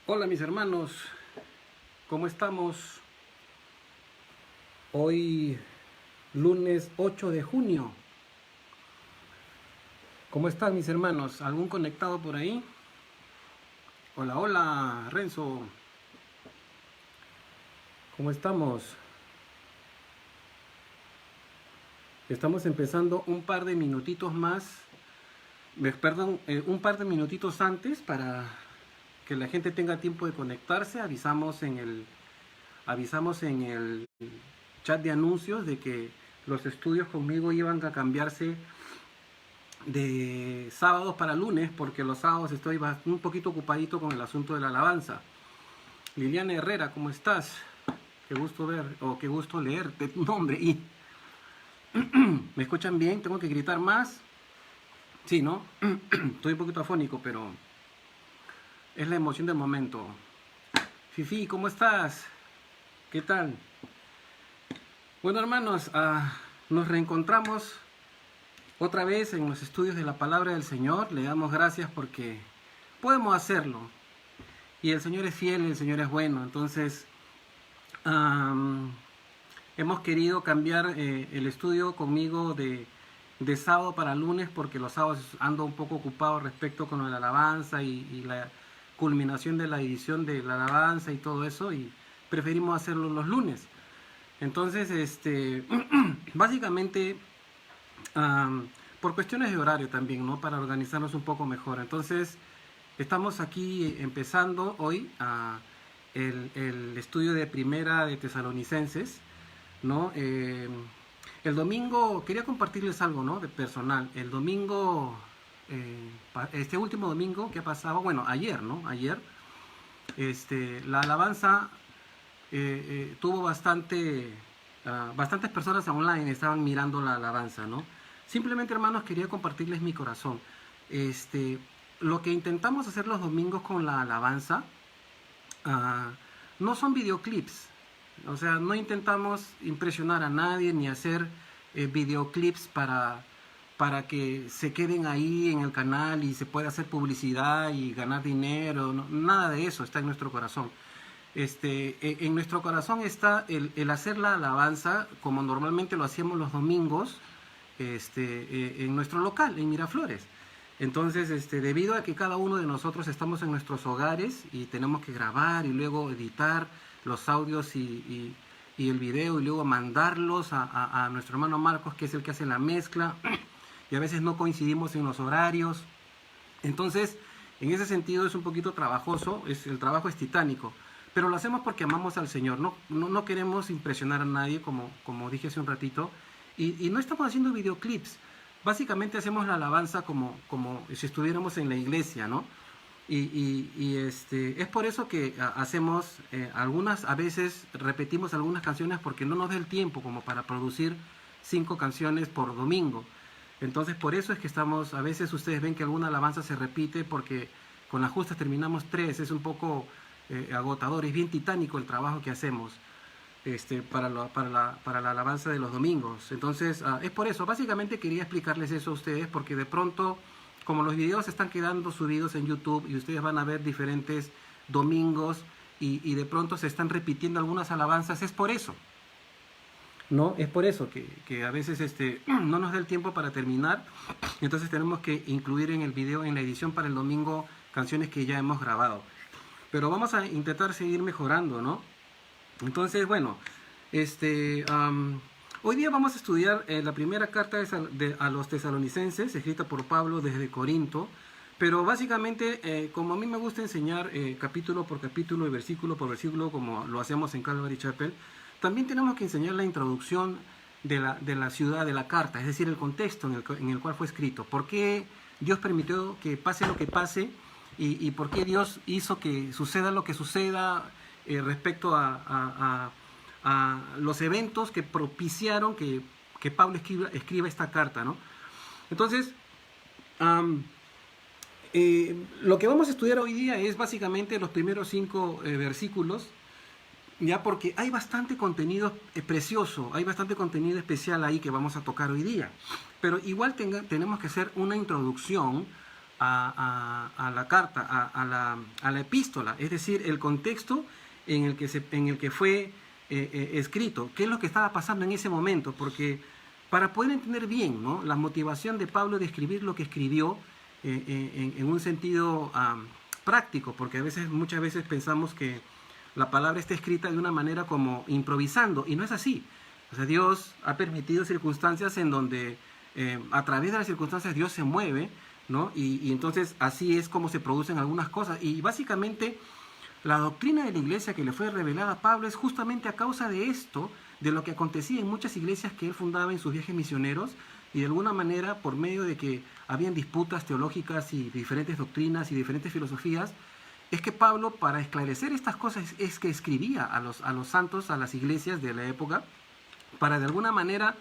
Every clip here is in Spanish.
Hola mis hermanos, ¿cómo estamos? Hoy lunes 8 de junio. ¿Cómo están mis hermanos? ¿Algún conectado por ahí? Hola, hola, Renzo. ¿Cómo estamos? Estamos empezando un par de minutitos más, perdón, un par de minutitos antes para que la gente tenga tiempo de conectarse. Avisamos en el chat de anuncios de que los estudios conmigo iban a cambiarse de sábados para lunes, porque los sábados estoy un poquito ocupadito con el asunto de la alabanza. Liliana Herrera, ¿cómo estás? Qué gusto ver, o qué gusto leerte tu nombre. ¿Y me escuchan bien? ¿Tengo que gritar más? Sí, ¿no? Estoy un poquito afónico, pero es la emoción del momento. Fifi, ¿cómo estás? ¿Qué tal? Bueno, hermanos, nos reencontramos otra vez en los estudios de la palabra del Señor. Le damos gracias porque podemos hacerlo. Y el Señor es fiel, el Señor es bueno. Entonces, hemos querido cambiar el estudio conmigo de sábado para lunes, porque los sábados ando un poco ocupado respecto con la alabanza y la culminación de la edición de la alabanza y todo eso, y preferimos hacerlo los lunes. Entonces, básicamente, por cuestiones de horario también, ¿no? Para organizarnos un poco mejor. Entonces, estamos aquí empezando hoy el estudio de Primera de Tesalonicenses, ¿no? El domingo, quería compartirles algo, ¿no? De personal. El domingo, este último domingo que ha pasado, bueno, ayer, ¿no? Ayer, la alabanza tuvo bastantes personas online, estaban mirando la alabanza, ¿no? Simplemente, hermanos, quería compartirles mi corazón. Lo que intentamos hacer los domingos con la alabanza no son videoclips. O sea, no intentamos impresionar a nadie ni hacer videoclips para que se queden ahí en el canal y se pueda hacer publicidad y ganar dinero. No, nada de eso está en nuestro corazón. En nuestro corazón está el hacer la alabanza como normalmente lo hacíamos los domingos en nuestro local, en Miraflores. Entonces, debido a que cada uno de nosotros estamos en nuestros hogares y tenemos que grabar y luego editar los audios y el video y luego mandarlos a nuestro hermano Marcos, que es el que hace la mezcla, y a veces no coincidimos en los horarios. Entonces, en ese sentido es un poquito trabajoso, el trabajo es titánico, pero lo hacemos porque amamos al Señor. No queremos impresionar a nadie, como dije hace un ratito, y no estamos haciendo videoclips. Básicamente hacemos la alabanza como si estuviéramos en la iglesia, ¿no? Es por eso que hacemos a veces repetimos algunas canciones, porque no nos da el tiempo como para producir 5 canciones por domingo. Entonces, por eso es que a veces ustedes ven que alguna alabanza se repite, porque con las justas terminamos 3, es un poco agotador, es bien titánico el trabajo que hacemos para la alabanza de los domingos. Entonces, es por eso, básicamente quería explicarles eso a ustedes, porque de pronto, como los videos están quedando subidos en YouTube y ustedes van a ver diferentes domingos y de pronto se están repitiendo algunas alabanzas, es por eso. No, es por eso que a veces no nos da el tiempo para terminar. Entonces tenemos que incluir en el video, en la edición para el domingo, canciones que ya hemos grabado. Pero vamos a intentar seguir mejorando, ¿no? Entonces, bueno, hoy día vamos a estudiar la primera carta a los tesalonicenses, escrita por Pablo desde Corinto. Pero básicamente, como a mí me gusta enseñar capítulo por capítulo y versículo por versículo, como lo hacemos en Calvary Chapel, también tenemos que enseñar la introducción de la ciudad de la carta, es decir, el contexto en el cual fue escrito. ¿Por qué Dios permitió que pase lo que pase? Y por qué Dios hizo que suceda lo que suceda respecto a los eventos que propiciaron que Pablo escriba esta carta, ¿no? Entonces, lo que vamos a estudiar hoy día es básicamente los primeros 5 versículos, ya, porque hay bastante contenido precioso, hay bastante contenido especial ahí que vamos a tocar hoy día. Pero igual tenemos que hacer una introducción a la carta, a la epístola, es decir, el contexto en el que fue escrito, qué es lo que estaba pasando en ese momento, porque para poder entender bien, ¿no?, la motivación de Pablo de escribir lo que escribió en un sentido práctico, porque muchas veces pensamos que la palabra está escrita de una manera como improvisando, y no es así. O sea, Dios ha permitido circunstancias en donde a través de las circunstancias Dios se mueve, ¿no? Y entonces así es como se producen algunas cosas. Y básicamente la doctrina de la iglesia que le fue revelada a Pablo es justamente a causa de esto, de lo que acontecía en muchas iglesias que él fundaba en sus viajes misioneros, y de alguna manera, por medio de que habían disputas teológicas y diferentes doctrinas y diferentes filosofías, es que Pablo, para esclarecer estas cosas, es que escribía a los santos, a las iglesias de la época, para de alguna manera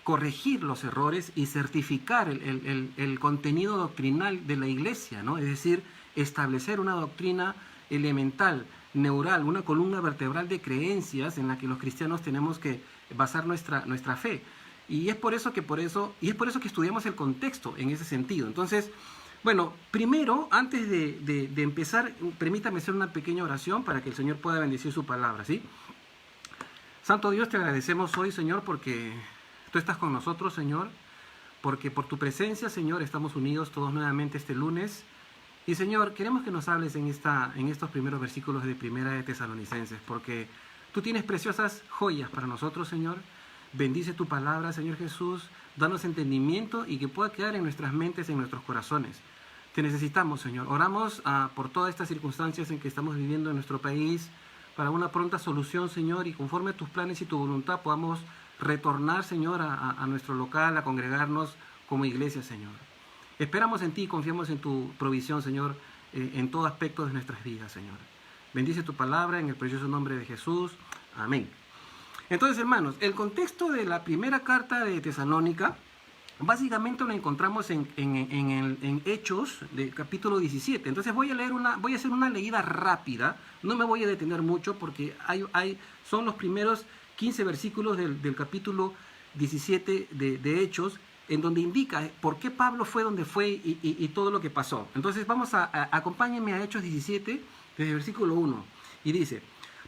corregir los errores y certificar el contenido doctrinal de la iglesia, ¿no? Es decir, establecer una doctrina elemental, neural, una columna vertebral de creencias en la que los cristianos tenemos que basar nuestra fe. Y es por eso que estudiamos el contexto en ese sentido. Entonces, bueno, primero, antes de empezar, permítame hacer una pequeña oración para que el Señor pueda bendecir su palabra, ¿sí? Santo Dios, te agradecemos hoy, Señor, porque tú estás con nosotros, Señor, porque por tu presencia, Señor, estamos unidos todos nuevamente este lunes. Y, Señor, queremos que nos hables en estos primeros versículos de Primera de Tesalonicenses, porque tú tienes preciosas joyas para nosotros, Señor. Bendice tu palabra, Señor Jesús, danos entendimiento y que pueda quedar en nuestras mentes, en nuestros corazones. Te necesitamos, Señor. Oramos por todas estas circunstancias en que estamos viviendo en nuestro país, para una pronta solución, Señor, y conforme a tus planes y tu voluntad podamos retornar, Señor, a nuestro local, a congregarnos como iglesia, Señor. Esperamos en ti y confiamos en tu provisión, Señor, en todo aspecto de nuestras vidas, Señor. Bendice tu palabra en el precioso nombre de Jesús. Amén. Entonces, hermanos, el contexto de la primera carta de Tesalónica, básicamente lo encontramos en Hechos, de capítulo 17. Entonces voy a hacer una leída rápida, no me voy a detener mucho porque son los primeros 15 versículos del capítulo 17 de Hechos, en donde indica por qué Pablo fue donde fue y todo lo que pasó. Entonces acompáñenme a Hechos 17, desde el versículo 1, y dice: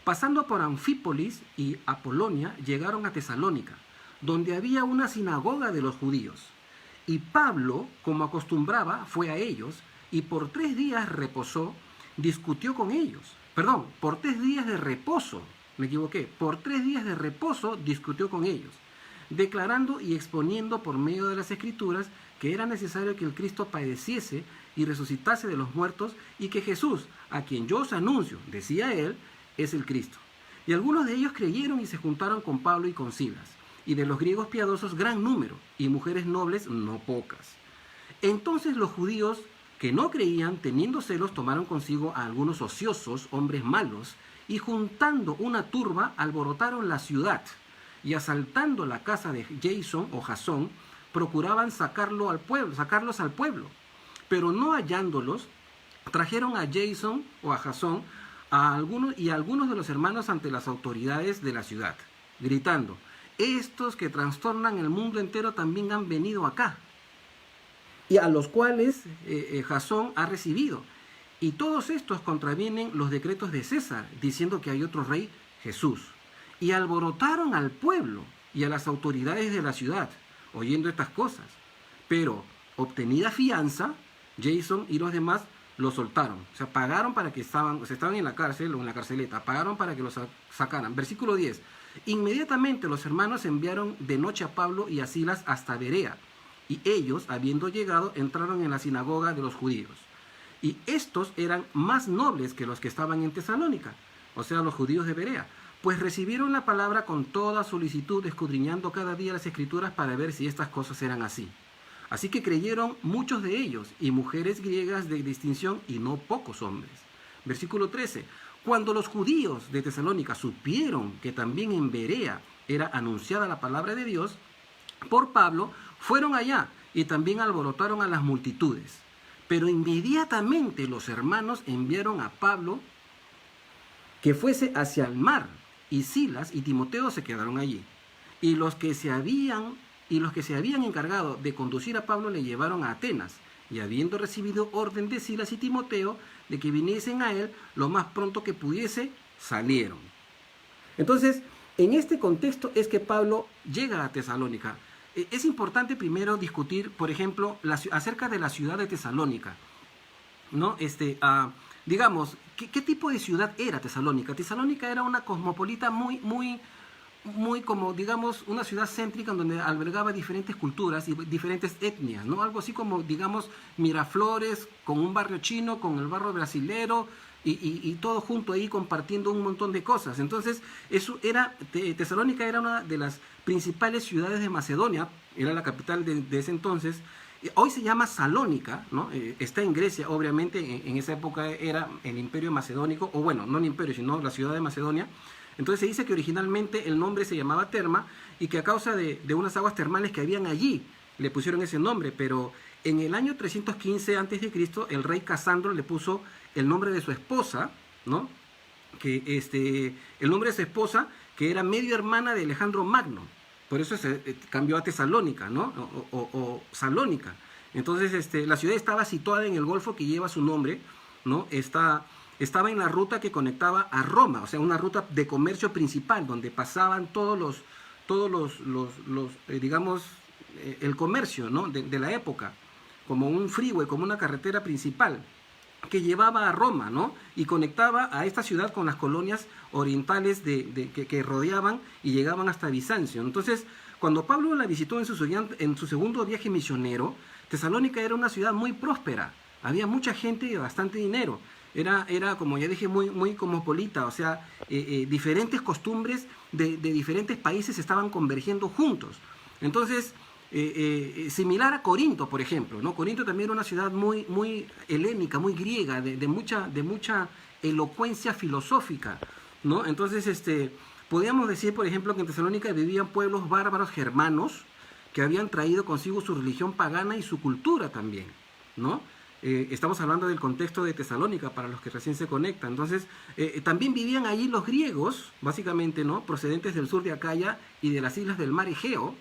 pasando por Anfípolis y Apolonia, llegaron a Tesalónica, donde había una sinagoga de los judíos. Y Pablo, como acostumbraba, fue a ellos, y por 3 días reposó, discutió con ellos. Perdón, por 3 días de reposo, me equivoqué, por 3 días de reposo discutió con ellos, declarando y exponiendo por medio de las Escrituras que era necesario que el Cristo padeciese y resucitase de los muertos, y que Jesús, a quien yo os anuncio, decía él, es el Cristo. Y algunos de ellos creyeron y se juntaron con Pablo y con Silas, y de los griegos piadosos gran número, y mujeres nobles no pocas. Entonces los judíos que no creían, teniendo celos, tomaron consigo a algunos ociosos, hombres malos, y juntando una turba, alborotaron la ciudad, y asaltando la casa de Jason o Jasón, procuraban sacarlos al pueblo. Pero no hallándolos, trajeron a Jason o a Jasón a algunos de los hermanos ante las autoridades de la ciudad, gritando: estos que trastornan el mundo entero también han venido acá, y a los cuales Jasón ha recibido. Y todos estos contravienen los decretos de César, diciendo que hay otro rey, Jesús. Y alborotaron al pueblo y a las autoridades de la ciudad, oyendo estas cosas. Pero, obtenida fianza, Jason y los demás los soltaron. O sea, pagaron para que estaban en la cárcel o en la carceleta, pagaron para que los sacaran. Versículo 10. Inmediatamente los hermanos enviaron de noche a Pablo y a Silas hasta Berea, y ellos, habiendo llegado, entraron en la sinagoga de los judíos. Y estos eran más nobles que los que estaban en Tesalónica, o sea, los judíos de Berea, pues recibieron la palabra con toda solicitud, escudriñando cada día las Escrituras para ver si estas cosas eran así. Así que creyeron muchos de ellos, y mujeres griegas de distinción, y no pocos hombres. Versículo 13. Cuando los judíos de Tesalónica supieron que también en Berea era anunciada la palabra de Dios por Pablo, fueron allá y también alborotaron a las multitudes. Pero inmediatamente los hermanos enviaron a Pablo que fuese hacia el mar, y Silas y Timoteo se quedaron allí. Y los que se habían encargado de conducir a Pablo le llevaron a Atenas, y habiendo recibido orden de Silas y Timoteo de que viniesen a él lo más pronto que pudiese, salieron. Entonces, en este contexto es que Pablo llega a Tesalónica. Es importante primero discutir, por ejemplo, acerca de la ciudad de Tesalónica, ¿no? Digamos, ¿qué tipo de ciudad era Tesalónica? Tesalónica era una cosmopolita muy como, digamos, una ciudad céntrica en donde albergaba diferentes culturas y diferentes etnias, ¿no? Algo así como, digamos, Miraflores, con un barrio chino, con el barrio brasilero, y todo junto ahí compartiendo un montón de cosas. Entonces, Tesalónica era una de las principales ciudades de Macedonia, era la capital de ese entonces. Hoy se llama Salónica, ¿no? Está en Grecia, obviamente, en esa época era el Imperio Macedónico, o bueno, no el Imperio, sino la ciudad de Macedonia. Entonces se dice que originalmente el nombre se llamaba Terma y que a causa de unas aguas termales que habían allí le pusieron ese nombre, pero en el año 315 a.C. el rey Casandro le puso el nombre de su esposa, ¿no? El nombre de su esposa, que era medio hermana de Alejandro Magno. Por eso se cambió a Tesalónica, ¿no? O Salónica. Entonces, la ciudad estaba situada en el golfo que lleva su nombre, ¿no? Estaba en la ruta que conectaba a Roma, o sea, una ruta de comercio principal, donde pasaban digamos, el comercio, ¿no? de la época, como un freeway, como una carretera principal que llevaba a Roma, ¿no? Y conectaba a esta ciudad con las colonias orientales que rodeaban y llegaban hasta Bizancio. Entonces, cuando Pablo la visitó en su segundo viaje misionero, Tesalónica era una ciudad muy próspera, había mucha gente y bastante dinero. Era, como ya dije, muy cosmopolita, o sea, diferentes costumbres de diferentes países estaban convergiendo juntos. Entonces, similar a Corinto, por ejemplo, ¿no? Corinto también era una ciudad muy helénica, muy griega, de mucha elocuencia filosófica, ¿no? Entonces, podríamos decir, por ejemplo, que en Tesalónica vivían pueblos bárbaros germanos que habían traído consigo su religión pagana y su cultura también, ¿no? Estamos hablando del contexto de Tesalónica para los que recién se conectan. Entonces, también vivían allí los griegos, básicamente, ¿no? Procedentes del sur de Acaya y de las islas del mar Egeo,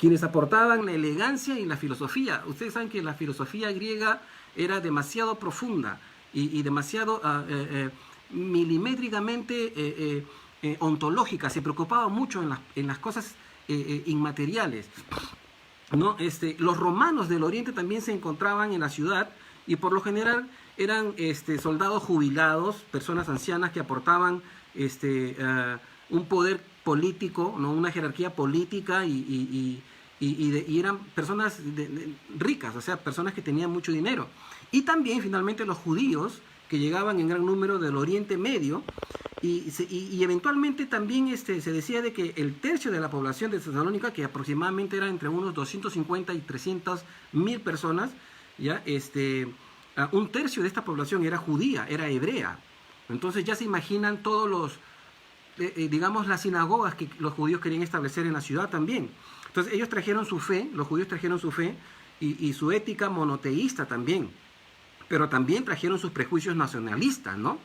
quienes aportaban la elegancia y la filosofía. Ustedes saben que la filosofía griega era demasiado profunda y demasiado milimétricamente ontológica. Se preocupaba mucho en las cosas inmateriales, ¿no? Los romanos del oriente también se encontraban en la ciudad y por lo general eran soldados jubilados, personas ancianas que aportaban un poder político, ¿no? Una jerarquía política y eran personas ricas, o sea, personas que tenían mucho dinero. Y también finalmente los judíos que llegaban en gran número del Oriente Medio y eventualmente también se decía de que el tercio de la población de Tesalónica, que aproximadamente era entre unos 250 y 300.000 personas, ya un tercio de esta población era judía, era hebrea. Entonces ya se imaginan todos los, digamos, las sinagogas que los judíos querían establecer en la ciudad también. Entonces ellos trajeron su fe, los judíos trajeron su fe y su ética monoteísta también, pero también trajeron sus prejuicios nacionalistas, ¿no?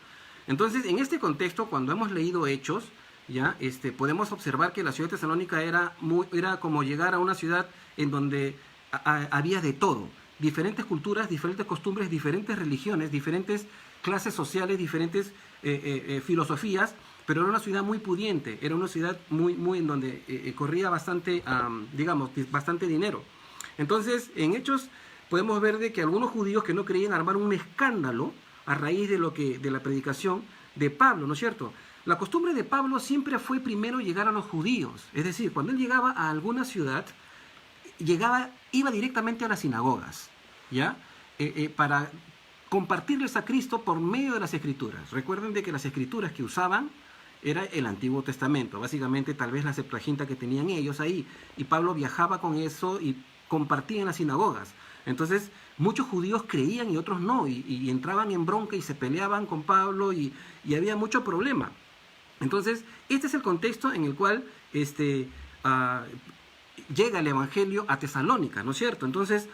Entonces, en este contexto, cuando hemos leído Hechos, ya podemos observar que la ciudad de Tesalónica era como llegar a una ciudad en donde había de todo, diferentes culturas, diferentes costumbres, diferentes religiones, diferentes clases sociales, diferentes filosofías, pero era una ciudad muy pudiente, era una ciudad muy en donde corría bastante, digamos, bastante dinero. Entonces, en Hechos podemos ver de que algunos judíos que no creían armar un escándalo a raíz de la predicación de Pablo, ¿no es cierto? La costumbre de Pablo siempre fue primero llegar a los judíos, es decir, cuando él llegaba a alguna ciudad, iba directamente a las sinagogas, ¿ya? Para compartirles a Cristo por medio de las Escrituras. Recuerden de que las Escrituras que usaban era el Antiguo Testamento, básicamente tal vez la Septuaginta que tenían ellos ahí, y Pablo viajaba con eso y compartía en las sinagogas. Entonces, muchos judíos creían y otros no, y entraban en bronca y se peleaban con Pablo y había mucho problema. Entonces, este es el contexto en el cual llega el Evangelio a Tesalónica, ¿no es cierto? Entonces,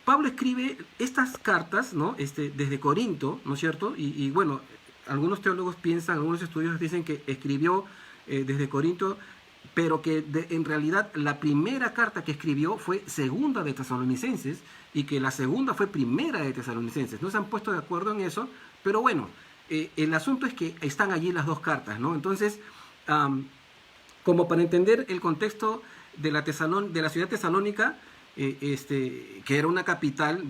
Pablo escribe estas cartas, ¿no? Desde Corinto, ¿no es cierto? Y algunos teólogos piensan, algunos estudios dicen que escribió desde Corinto, pero que en realidad la primera carta que escribió fue segunda de Tesalonicenses y que la segunda fue primera de Tesalonicenses. No se han puesto de acuerdo en eso, pero bueno, el asunto es que están allí las dos cartas, ¿no? Entonces, como para entender el contexto de la ciudad tesalónica, que era una capital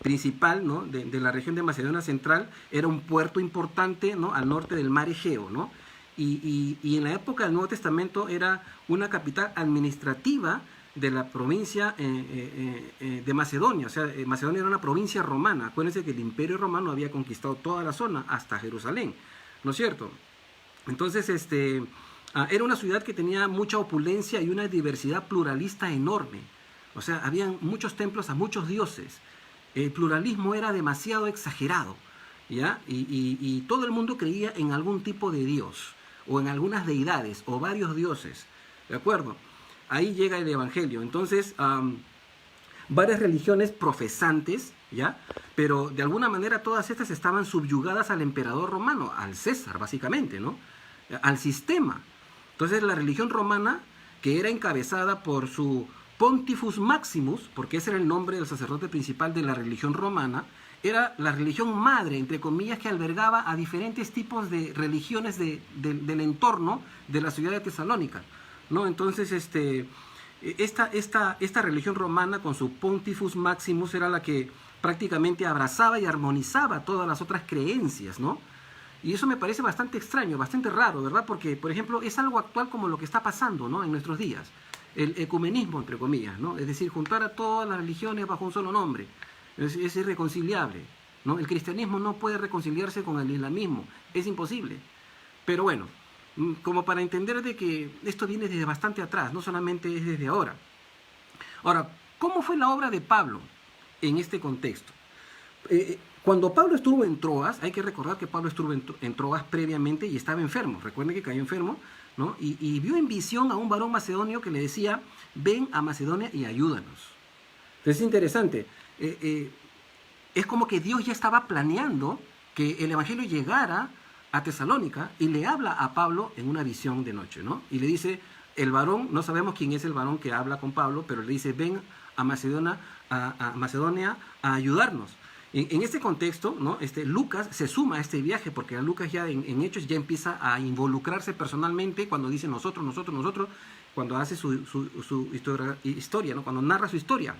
principal, ¿no? de la región de Macedonia Central, era un puerto importante, ¿no? Al norte del mar Egeo, ¿no? Y en la época del Nuevo Testamento era una capital administrativa de la provincia de Macedonia. O sea, Macedonia era una provincia romana. Acuérdense que el Imperio Romano había conquistado toda la zona hasta Jerusalén, ¿no es cierto? Entonces, era una ciudad que tenía mucha opulencia y una diversidad pluralista enorme. O sea, habían muchos templos a muchos dioses. El pluralismo era demasiado exagerado, ¿ya? Y todo el mundo creía en algún tipo de dios, o en algunas deidades, o varios dioses, ¿de acuerdo? Ahí llega el Evangelio. Entonces, varias religiones profesantes, ¿ya? Pero de alguna manera todas estas estaban subyugadas al emperador romano, al César, básicamente, ¿no? Al sistema. Entonces, la religión romana, que era encabezada por su Pontifex Maximus, porque ese era el nombre del sacerdote principal de la religión romana, era la religión madre, entre comillas, que albergaba a diferentes tipos de religiones del entorno de la ciudad de Tesalónica, ¿no? Entonces, esta religión romana con su Pontifex Maximus era la que prácticamente abrazaba y armonizaba todas las otras creencias, ¿no? Y eso me parece bastante extraño, bastante raro, ¿verdad? Porque, por ejemplo, es algo actual como lo que está pasando, ¿no? En nuestros días. El ecumenismo, entre comillas, ¿no? Es decir, juntar a todas las religiones bajo un solo nombre. Es irreconciliable, ¿no? El cristianismo no puede reconciliarse con el islamismo, es imposible. Pero bueno, como para entender de que esto viene desde bastante atrás, no solamente es desde ahora. Ahora, ¿cómo fue la obra de Pablo en este contexto? Cuando Pablo estuvo en Troas, hay que recordar que Pablo estuvo en Troas previamente y estaba enfermo. Recuerden que cayó enfermo, ¿no? Y vio en visión a un varón macedonio que le decía, ven a Macedonia y ayúdanos. Entonces es interesante. Es como que Dios ya estaba planeando que el Evangelio llegara a Tesalónica y le habla a Pablo en una visión de noche, ¿no? Y le dice, el varón, no sabemos quién es el varón que habla con Pablo, pero le dice, ven a Macedonia a ayudarnos. En este contexto, ¿no? Lucas se suma a este viaje, porque Lucas ya en Hechos ya empieza a involucrarse personalmente cuando dice nosotros, cuando hace su historia, ¿no? Cuando narra su historia.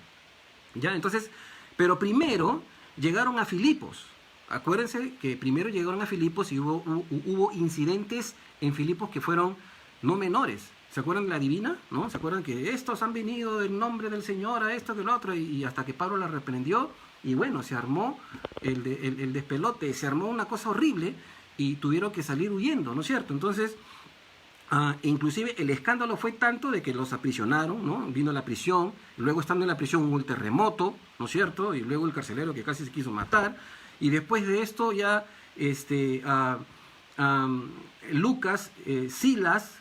¿Ya? Entonces, pero primero llegaron a Filipos. Acuérdense que primero llegaron a Filipos y hubo incidentes en Filipos que fueron no menores. ¿Se acuerdan de la divina? ¿No? ¿Se acuerdan que estos han venido en nombre del Señor a esto, que lo otro? Y hasta que Pablo la reprendió. Y bueno, se armó el despelote, se armó una cosa horrible y tuvieron que salir huyendo, ¿no es cierto? Entonces, inclusive el escándalo fue tanto de que los aprisionaron, ¿no? Vino la prisión, luego estando en la prisión hubo el terremoto, ¿no es cierto? Y luego el carcelero que casi se quiso matar. Y después de esto ya Lucas, Silas,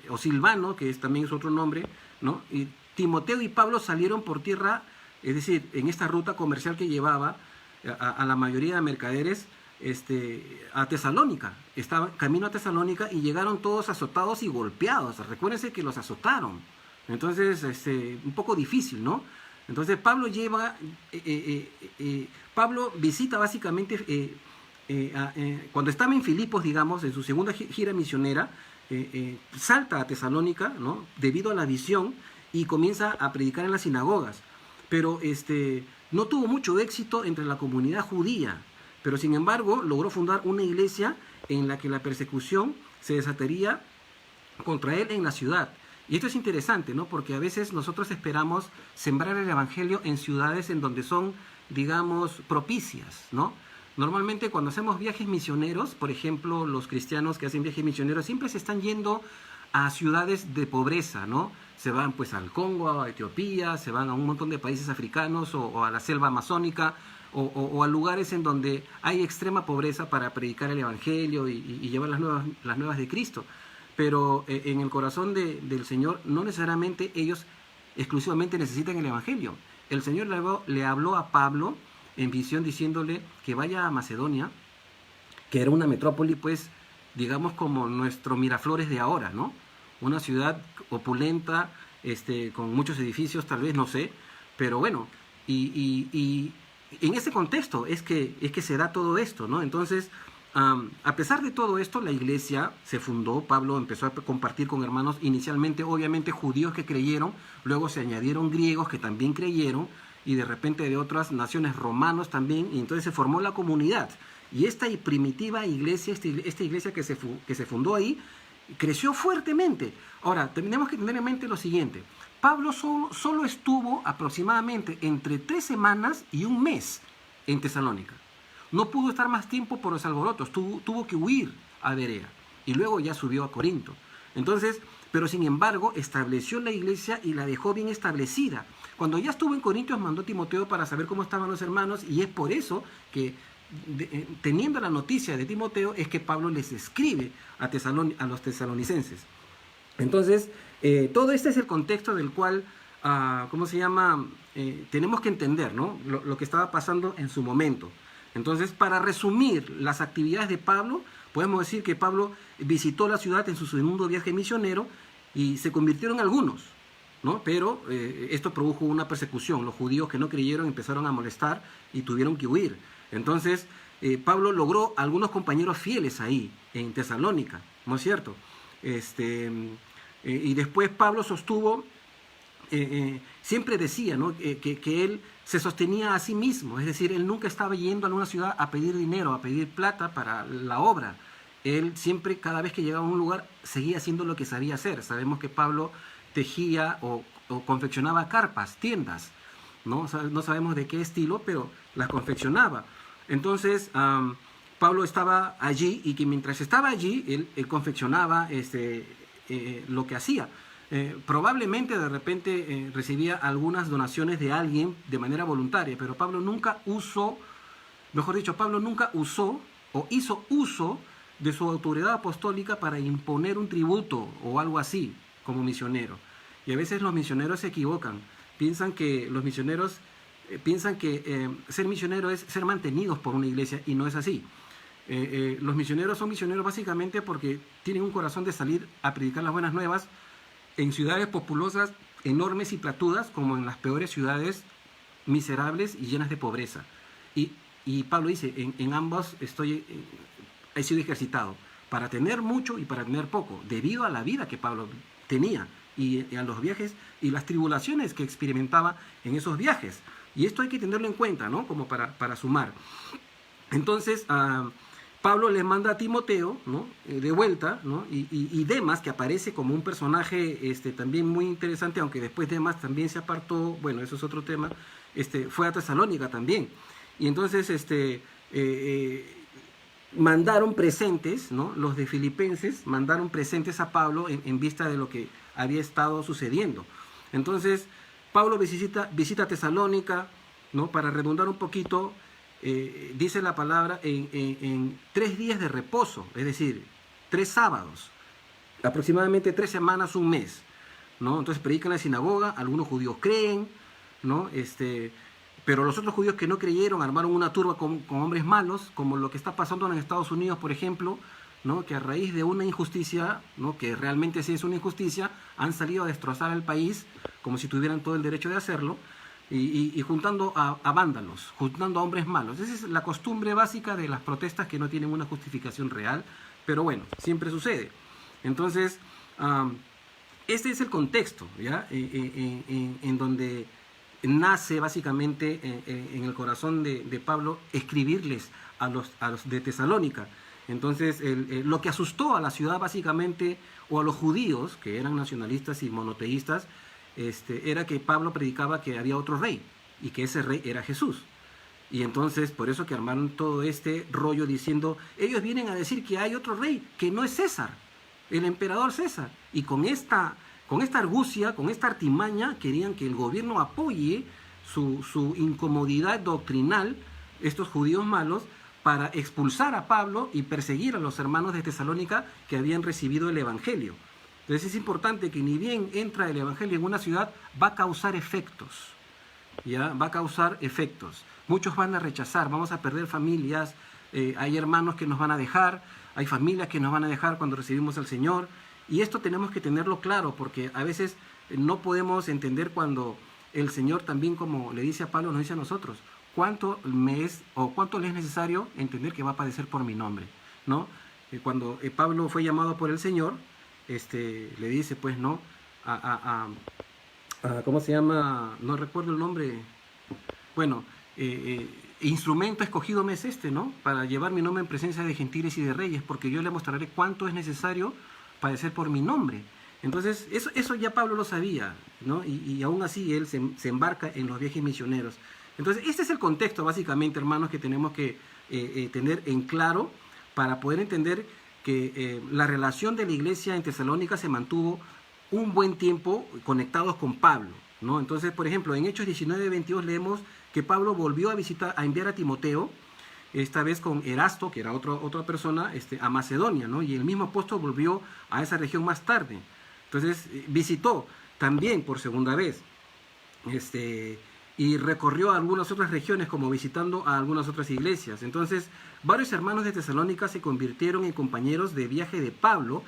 o Silvano, que también es otro nombre, ¿no? Y Timoteo y Pablo salieron por tierra. Es decir, en esta ruta comercial que llevaba a la mayoría de mercaderes a Tesalónica. Estaban camino a Tesalónica y llegaron todos azotados y golpeados. Recuérdense que los azotaron. Entonces, un poco difícil, ¿no? Entonces, Pablo visita básicamente, cuando estaba en Filipos, digamos, en su segunda gira misionera, salta a Tesalónica, ¿no? Debido a la visión y comienza a predicar en las sinagogas. Pero no tuvo mucho éxito entre la comunidad judía, pero sin embargo logró fundar una iglesia en la que la persecución se desataría contra él en la ciudad. Y esto es interesante, ¿no? Porque a veces nosotros esperamos sembrar el evangelio en ciudades en donde son, digamos, propicias, ¿no? Normalmente cuando hacemos viajes misioneros, por ejemplo, los cristianos que hacen viajes misioneros siempre se están yendo a ciudades de pobreza, ¿no? Se van pues al Congo, a Etiopía, se van a un montón de países africanos o a la selva amazónica o a lugares en donde hay extrema pobreza para predicar el evangelio y llevar las nuevas de Cristo. Pero en el corazón del Señor no necesariamente ellos exclusivamente necesitan el evangelio. El Señor le habló a Pablo en visión diciéndole que vaya a Macedonia, que era una metrópoli pues digamos como nuestro Miraflores de ahora, ¿no? una ciudad opulenta, con muchos edificios, tal vez, no sé, pero bueno, y en ese contexto es que se da todo esto, ¿no? Entonces, a pesar de todo esto, la iglesia se fundó, Pablo empezó a compartir con hermanos, inicialmente obviamente judíos que creyeron, luego se añadieron griegos que también creyeron, y de repente de otras naciones, romanos también, y entonces se formó la comunidad. Y esta primitiva iglesia, esta iglesia que se fundó ahí, creció fuertemente. Ahora, tenemos que tener en mente lo siguiente. Pablo solo estuvo aproximadamente entre 3 semanas y un mes en Tesalónica. No pudo estar más tiempo por los alborotos, tuvo que huir a Berea y luego ya subió a Corinto. Entonces, pero sin embargo, estableció la iglesia y la dejó bien establecida. Cuando ya estuvo en Corintios, mandó a Timoteo para saber cómo estaban los hermanos, y es por eso que, teniendo la noticia de Timoteo, es que Pablo les escribe a los tesalonicenses. Entonces, todo este es el contexto del cual, ¿cómo se llama? Tenemos que entender, ¿no? Lo que estaba pasando en su momento. Entonces, para resumir las actividades de Pablo, podemos decir que Pablo visitó la ciudad en su segundo viaje misionero y se convirtieron algunos, ¿no? Pero esto produjo una persecución. Los judíos que no creyeron empezaron a molestar y tuvieron que huir. Entonces, Pablo logró algunos compañeros fieles ahí, en Tesalónica, ¿no es cierto? Y después Pablo sostuvo, siempre decía, ¿no? que él se sostenía a sí mismo, es decir, él nunca estaba yendo a una ciudad a pedir dinero, a pedir plata para la obra. Él siempre, cada vez que llegaba a un lugar, seguía haciendo lo que sabía hacer. Sabemos que Pablo tejía o confeccionaba carpas, tiendas, ¿no? No sabemos de qué estilo, pero las confeccionaba. Entonces, Pablo estaba allí, y que mientras estaba allí, él confeccionaba lo que hacía. Probablemente de repente recibía algunas donaciones de alguien de manera voluntaria, pero Pablo nunca usó o hizo uso de su autoridad apostólica para imponer un tributo o algo así como misionero. Y a veces los misioneros se equivocan, piensan que ser misionero es ser mantenidos por una iglesia, y no es así. Los misioneros son misioneros básicamente porque tienen un corazón de salir a predicar las buenas nuevas en ciudades populosas, enormes y platudas, como en las peores ciudades miserables y llenas de pobreza. Y Pablo dice, en ambos he sido ejercitado, para tener mucho y para tener poco, debido a la vida que Pablo tenía y a los viajes y las tribulaciones que experimentaba en esos viajes. Y esto hay que tenerlo en cuenta, ¿no? Como para sumar. Entonces, Pablo le manda a Timoteo, ¿no? De vuelta, ¿no? Y Demas, que aparece como un personaje también muy interesante, aunque después Demas también se apartó, bueno, eso es otro tema, fue a Tesalónica también. Y entonces mandaron presentes, ¿no? Los de Filipenses mandaron presentes a Pablo en vista de lo que había estado sucediendo. Entonces, Pablo visita Tesalónica, ¿no? Para redundar un poquito, dice la palabra en 3 días de reposo, es decir, 3 sábados, aproximadamente 3 semanas, un mes, ¿no? Entonces predican en la sinagoga, algunos judíos creen, ¿no? Pero los otros judíos que no creyeron armaron una turba con hombres malos, como lo que está pasando en Estados Unidos, por ejemplo, ¿no? Que a raíz de una injusticia, ¿no? Que realmente sí es una injusticia, han salido a destrozar al país como si tuvieran todo el derecho de hacerlo, y juntando a vándalos, juntando a hombres malos. Esa es la costumbre básica de las protestas que no tienen una justificación real, pero bueno, siempre sucede. Entonces, este es el contexto, ¿ya? En donde nace básicamente en el corazón de Pablo escribirles a los de Tesalónica. Entonces, lo que asustó a la ciudad básicamente, o a los judíos, que eran nacionalistas y monoteístas, era que Pablo predicaba que había otro rey, y que ese rey era Jesús. Y entonces, por eso que armaron todo este rollo diciendo, ellos vienen a decir que hay otro rey, que no es César, el emperador César. Y con esta argucia, con esta artimaña, querían que el gobierno apoye su incomodidad doctrinal, estos judíos malos, para expulsar a Pablo y perseguir a los hermanos de Tesalónica que habían recibido el evangelio. Entonces es importante que ni bien entra el evangelio en una ciudad, va a causar efectos, ¿ya? Va a causar efectos. Muchos van a rechazar, vamos a perder familias, hay hermanos que nos van a dejar, hay familias que nos van a dejar cuando recibimos al Señor, Y esto tenemos que tenerlo claro, porque a veces no podemos entender cuando el Señor también, como le dice a Pablo, nos dice a nosotros, cuánto me es o cuánto le es necesario entender que va a padecer por mi nombre, ¿no? Cuando Pablo fue llamado por el Señor, le dice, pues, ¿no? ¿Cómo se llama? No recuerdo el nombre. Bueno, instrumento escogido me es ¿no? Para llevar mi nombre en presencia de gentiles y de reyes, porque yo le mostraré cuánto es necesario padecer por mi nombre. Entonces, eso ya Pablo lo sabía, ¿no? Y aún así él se embarca en los viajes misioneros. Entonces, este es el contexto, básicamente, hermanos, que tenemos que tener en claro para poder entender que la relación de la iglesia en Tesalónica se mantuvo un buen tiempo conectados con Pablo, ¿no? Entonces, por ejemplo, en Hechos 19:22 leemos que Pablo volvió a enviar a Timoteo, esta vez con Erasto, que era otra persona, a Macedonia, ¿no? Y el mismo apóstol volvió a esa región más tarde. Entonces, visitó también por segunda vez, y recorrió algunas otras regiones, como visitando a algunas otras iglesias. Entonces, varios hermanos de Tesalónica se convirtieron en compañeros de viaje de Pablo,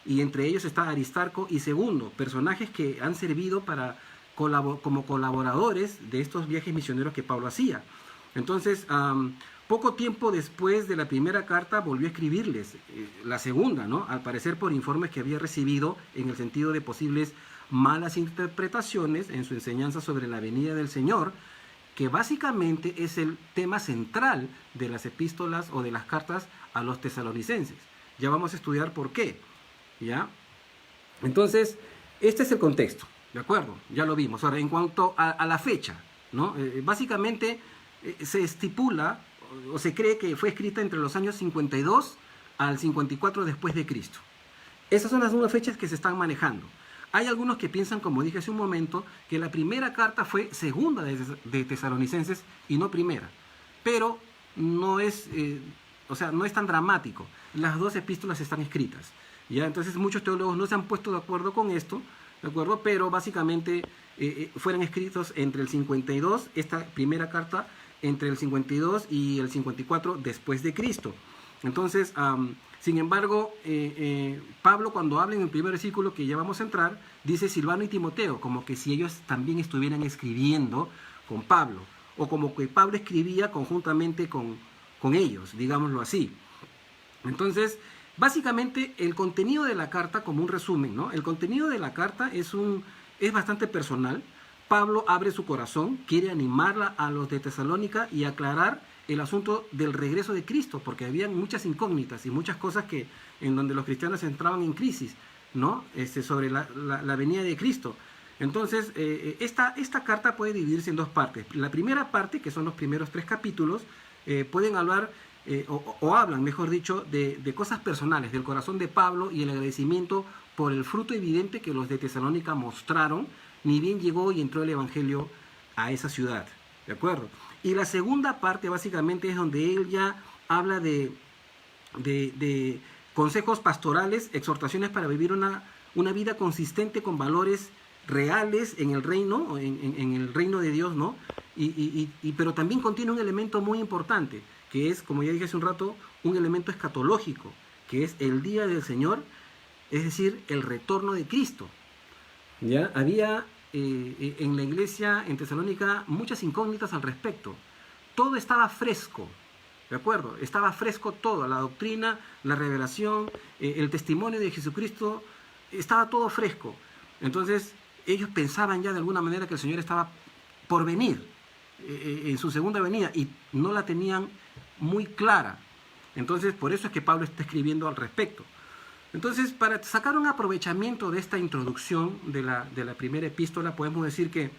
y entre ellos está Aristarco y Segundo, personajes que han servido como colaboradores de estos viajes misioneros que Pablo hacía. Entonces, poco tiempo después de la primera carta volvió a escribirles la segunda, ¿no? Al parecer por informes que había recibido en el sentido de posibles malas interpretaciones en su enseñanza sobre la venida del Señor, que básicamente es el tema central de las epístolas o de las cartas a los tesalonicenses. Ya vamos a estudiar por qué, ¿ya? Entonces, este es el contexto, ¿de acuerdo? Ya lo vimos. Ahora, en cuanto a la fecha, ¿no? Básicamente se estipula o se cree que fue escrita entre los años 52 al 54 después de Cristo. Esas son las nuevas fechas que se están manejando. Hay algunos que piensan, como dije hace un momento, que la primera carta fue segunda de Tesalonicenses y no primera. Pero no es, no es tan dramático. Las dos epístolas están escritas, ¿ya? Entonces muchos teólogos no se han puesto de acuerdo con esto, ¿de acuerdo? Pero básicamente fueron escritos entre el 52, esta primera carta, entre el 52 y el 54 después de Cristo. Entonces, sin embargo, Pablo, cuando habla en el primer versículo que ya vamos a entrar, dice Silvano y Timoteo, como que si ellos también estuvieran escribiendo con Pablo, o como que Pablo escribía conjuntamente con ellos, digámoslo así. Entonces, básicamente, el contenido de la carta, como un resumen, ¿no? El contenido de la carta es bastante personal. Pablo abre su corazón, quiere animarla a los de Tesalónica y aclarar el asunto del regreso de Cristo, porque había muchas incógnitas y muchas cosas en donde los cristianos entraban en crisis, ¿no? Sobre la venida de Cristo. Entonces, esta carta puede dividirse en dos partes. La primera parte, que son los primeros 3 capítulos, pueden hablar, o hablan, mejor dicho, de cosas personales, del corazón de Pablo y el agradecimiento por el fruto evidente que los de Tesalónica mostraron, ni bien llegó y entró el Evangelio a esa ciudad, ¿de acuerdo? Y la segunda parte básicamente es donde él ya habla de consejos pastorales, exhortaciones para vivir una vida consistente con valores reales en el reino, en el reino de Dios, ¿no? Pero también contiene un elemento muy importante, que es, como ya dije hace un rato, un elemento escatológico, que es el día del Señor, es decir, el retorno de Cristo. ¿Ya? Había en la iglesia en Tesalónica muchas incógnitas al respecto. Todo estaba fresco, ¿de acuerdo? Estaba fresco todo, la doctrina, la revelación, el testimonio de Jesucristo, estaba todo fresco. Entonces, ellos pensaban ya de alguna manera que el Señor estaba por venir en su segunda venida y no la tenían muy clara. Entonces, por eso es que Pablo está escribiendo al respecto. Entonces, para sacar un aprovechamiento de esta introducción de la primera epístola, podemos decir que,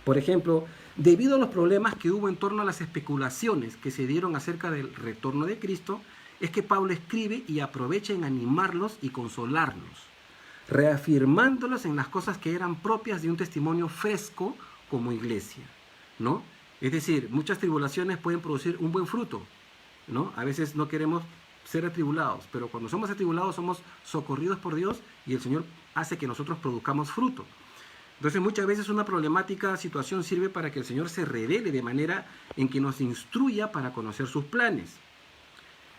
por ejemplo, debido a los problemas que hubo en torno a las especulaciones que se dieron acerca del retorno de Cristo, es que Pablo escribe y aprovecha en animarlos y consolarlos, reafirmándolos en las cosas que eran propias de un testimonio fresco como iglesia, ¿no? Es decir, muchas tribulaciones pueden producir un buen fruto, ¿no? A veces no queremos ser atribulados, pero cuando somos atribulados somos socorridos por Dios y el Señor hace que nosotros produzcamos fruto. Entonces muchas veces una problemática situación sirve para que el Señor se revele de manera en que nos instruya para conocer sus planes.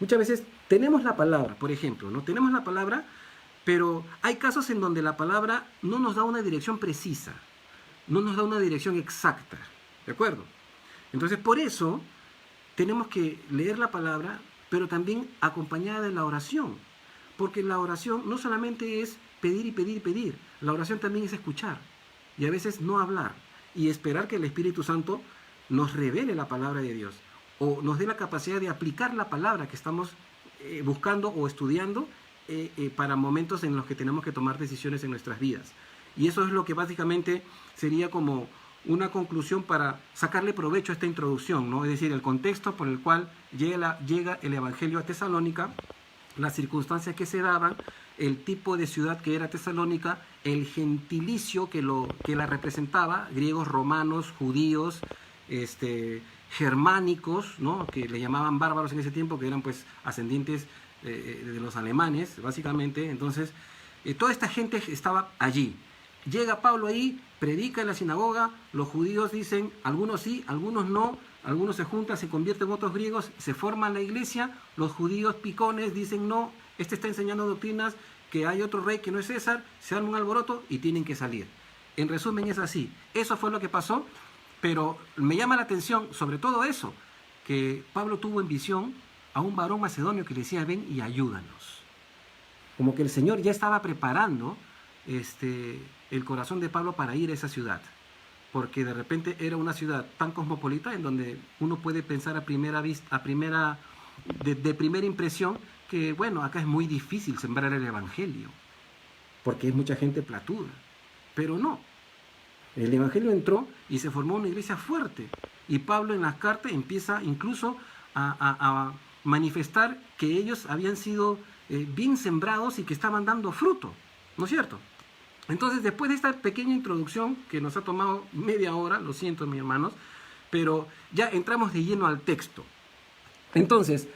Muchas veces tenemos la palabra, por ejemplo, ¿no? Tenemos la palabra Pero hay casos en donde la palabra no nos da una dirección precisa, no nos da una dirección exacta, ¿de acuerdo? Entonces, por eso tenemos que leer la palabra, pero también acompañada de la oración, porque la oración no solamente es pedir y pedir y pedir, la oración también es escuchar y a veces no hablar y esperar que el Espíritu Santo nos revele la palabra de Dios o nos dé la capacidad de aplicar la palabra que estamos buscando o estudiando para momentos en los que tenemos que tomar decisiones en nuestras vidas. Y eso es lo que básicamente sería como una conclusión para sacarle provecho a esta introducción, ¿no? Es decir, el contexto por el cual llega el Evangelio a Tesalónica, las circunstancias que se daban, el tipo de ciudad que era Tesalónica, el gentilicio que la representaba, griegos, romanos, judíos, germánicos, ¿no? Que le llamaban bárbaros en ese tiempo, que eran pues ascendientes de los alemanes, básicamente. Entonces, toda esta gente estaba allí. Llega Pablo ahí, predica en la sinagoga, los judíos dicen, algunos sí, algunos no, algunos se juntan, se convierten en otros griegos, se forma la iglesia, los judíos picones dicen no, este está enseñando doctrinas, que hay otro rey que no es César, se arma un alboroto y tienen que salir. En resumen es así, eso fue lo que pasó, pero me llama la atención sobre todo eso, que Pablo tuvo en visión a un varón macedonio que le decía, ven y ayúdanos. Como que el Señor ya estaba preparando el corazón de Pablo para ir a esa ciudad, porque de repente era una ciudad tan cosmopolita en donde uno puede pensar de primera impresión que bueno, acá es muy difícil sembrar el evangelio, porque hay mucha gente platuda, pero no, el evangelio entró y se formó una iglesia fuerte, y Pablo en las cartas empieza incluso a manifestar que ellos habían sido bien sembrados y que estaban dando fruto, ¿no es cierto? Entonces, después de esta pequeña introducción, que nos ha tomado media hora, lo siento, mis hermanos, pero ya entramos de lleno al texto. Entonces,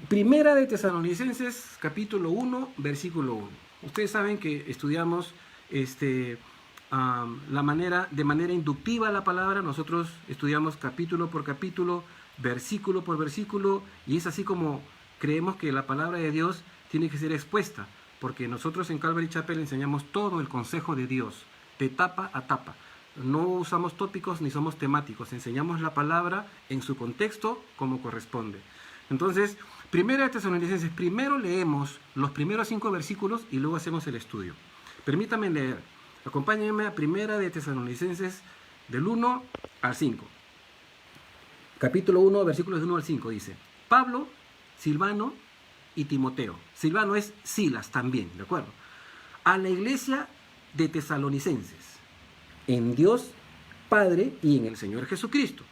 Primera de Tesalonicenses, capítulo 1, versículo 1. Ustedes saben que estudiamos de manera inductiva la palabra, nosotros estudiamos capítulo por capítulo, versículo por versículo, y es así como creemos que la palabra de Dios tiene que ser expuesta. Porque nosotros en Calvary Chapel enseñamos todo el consejo de Dios, de tapa a tapa. No usamos tópicos ni somos temáticos, enseñamos la palabra en su contexto como corresponde. Entonces, Primera de Tesalonicenses, primero leemos los primeros 5 versículos y luego hacemos el estudio. Permítanme leer, acompáñenme a Primera de Tesalonicenses del 1 al 5. Capítulo 1, versículos del 1 al 5 dice, Pablo, Silvano y Timoteo. Silvano es Silas también, ¿de acuerdo? A la iglesia de Tesalonicenses, en Dios Padre y en el Señor Jesucristo.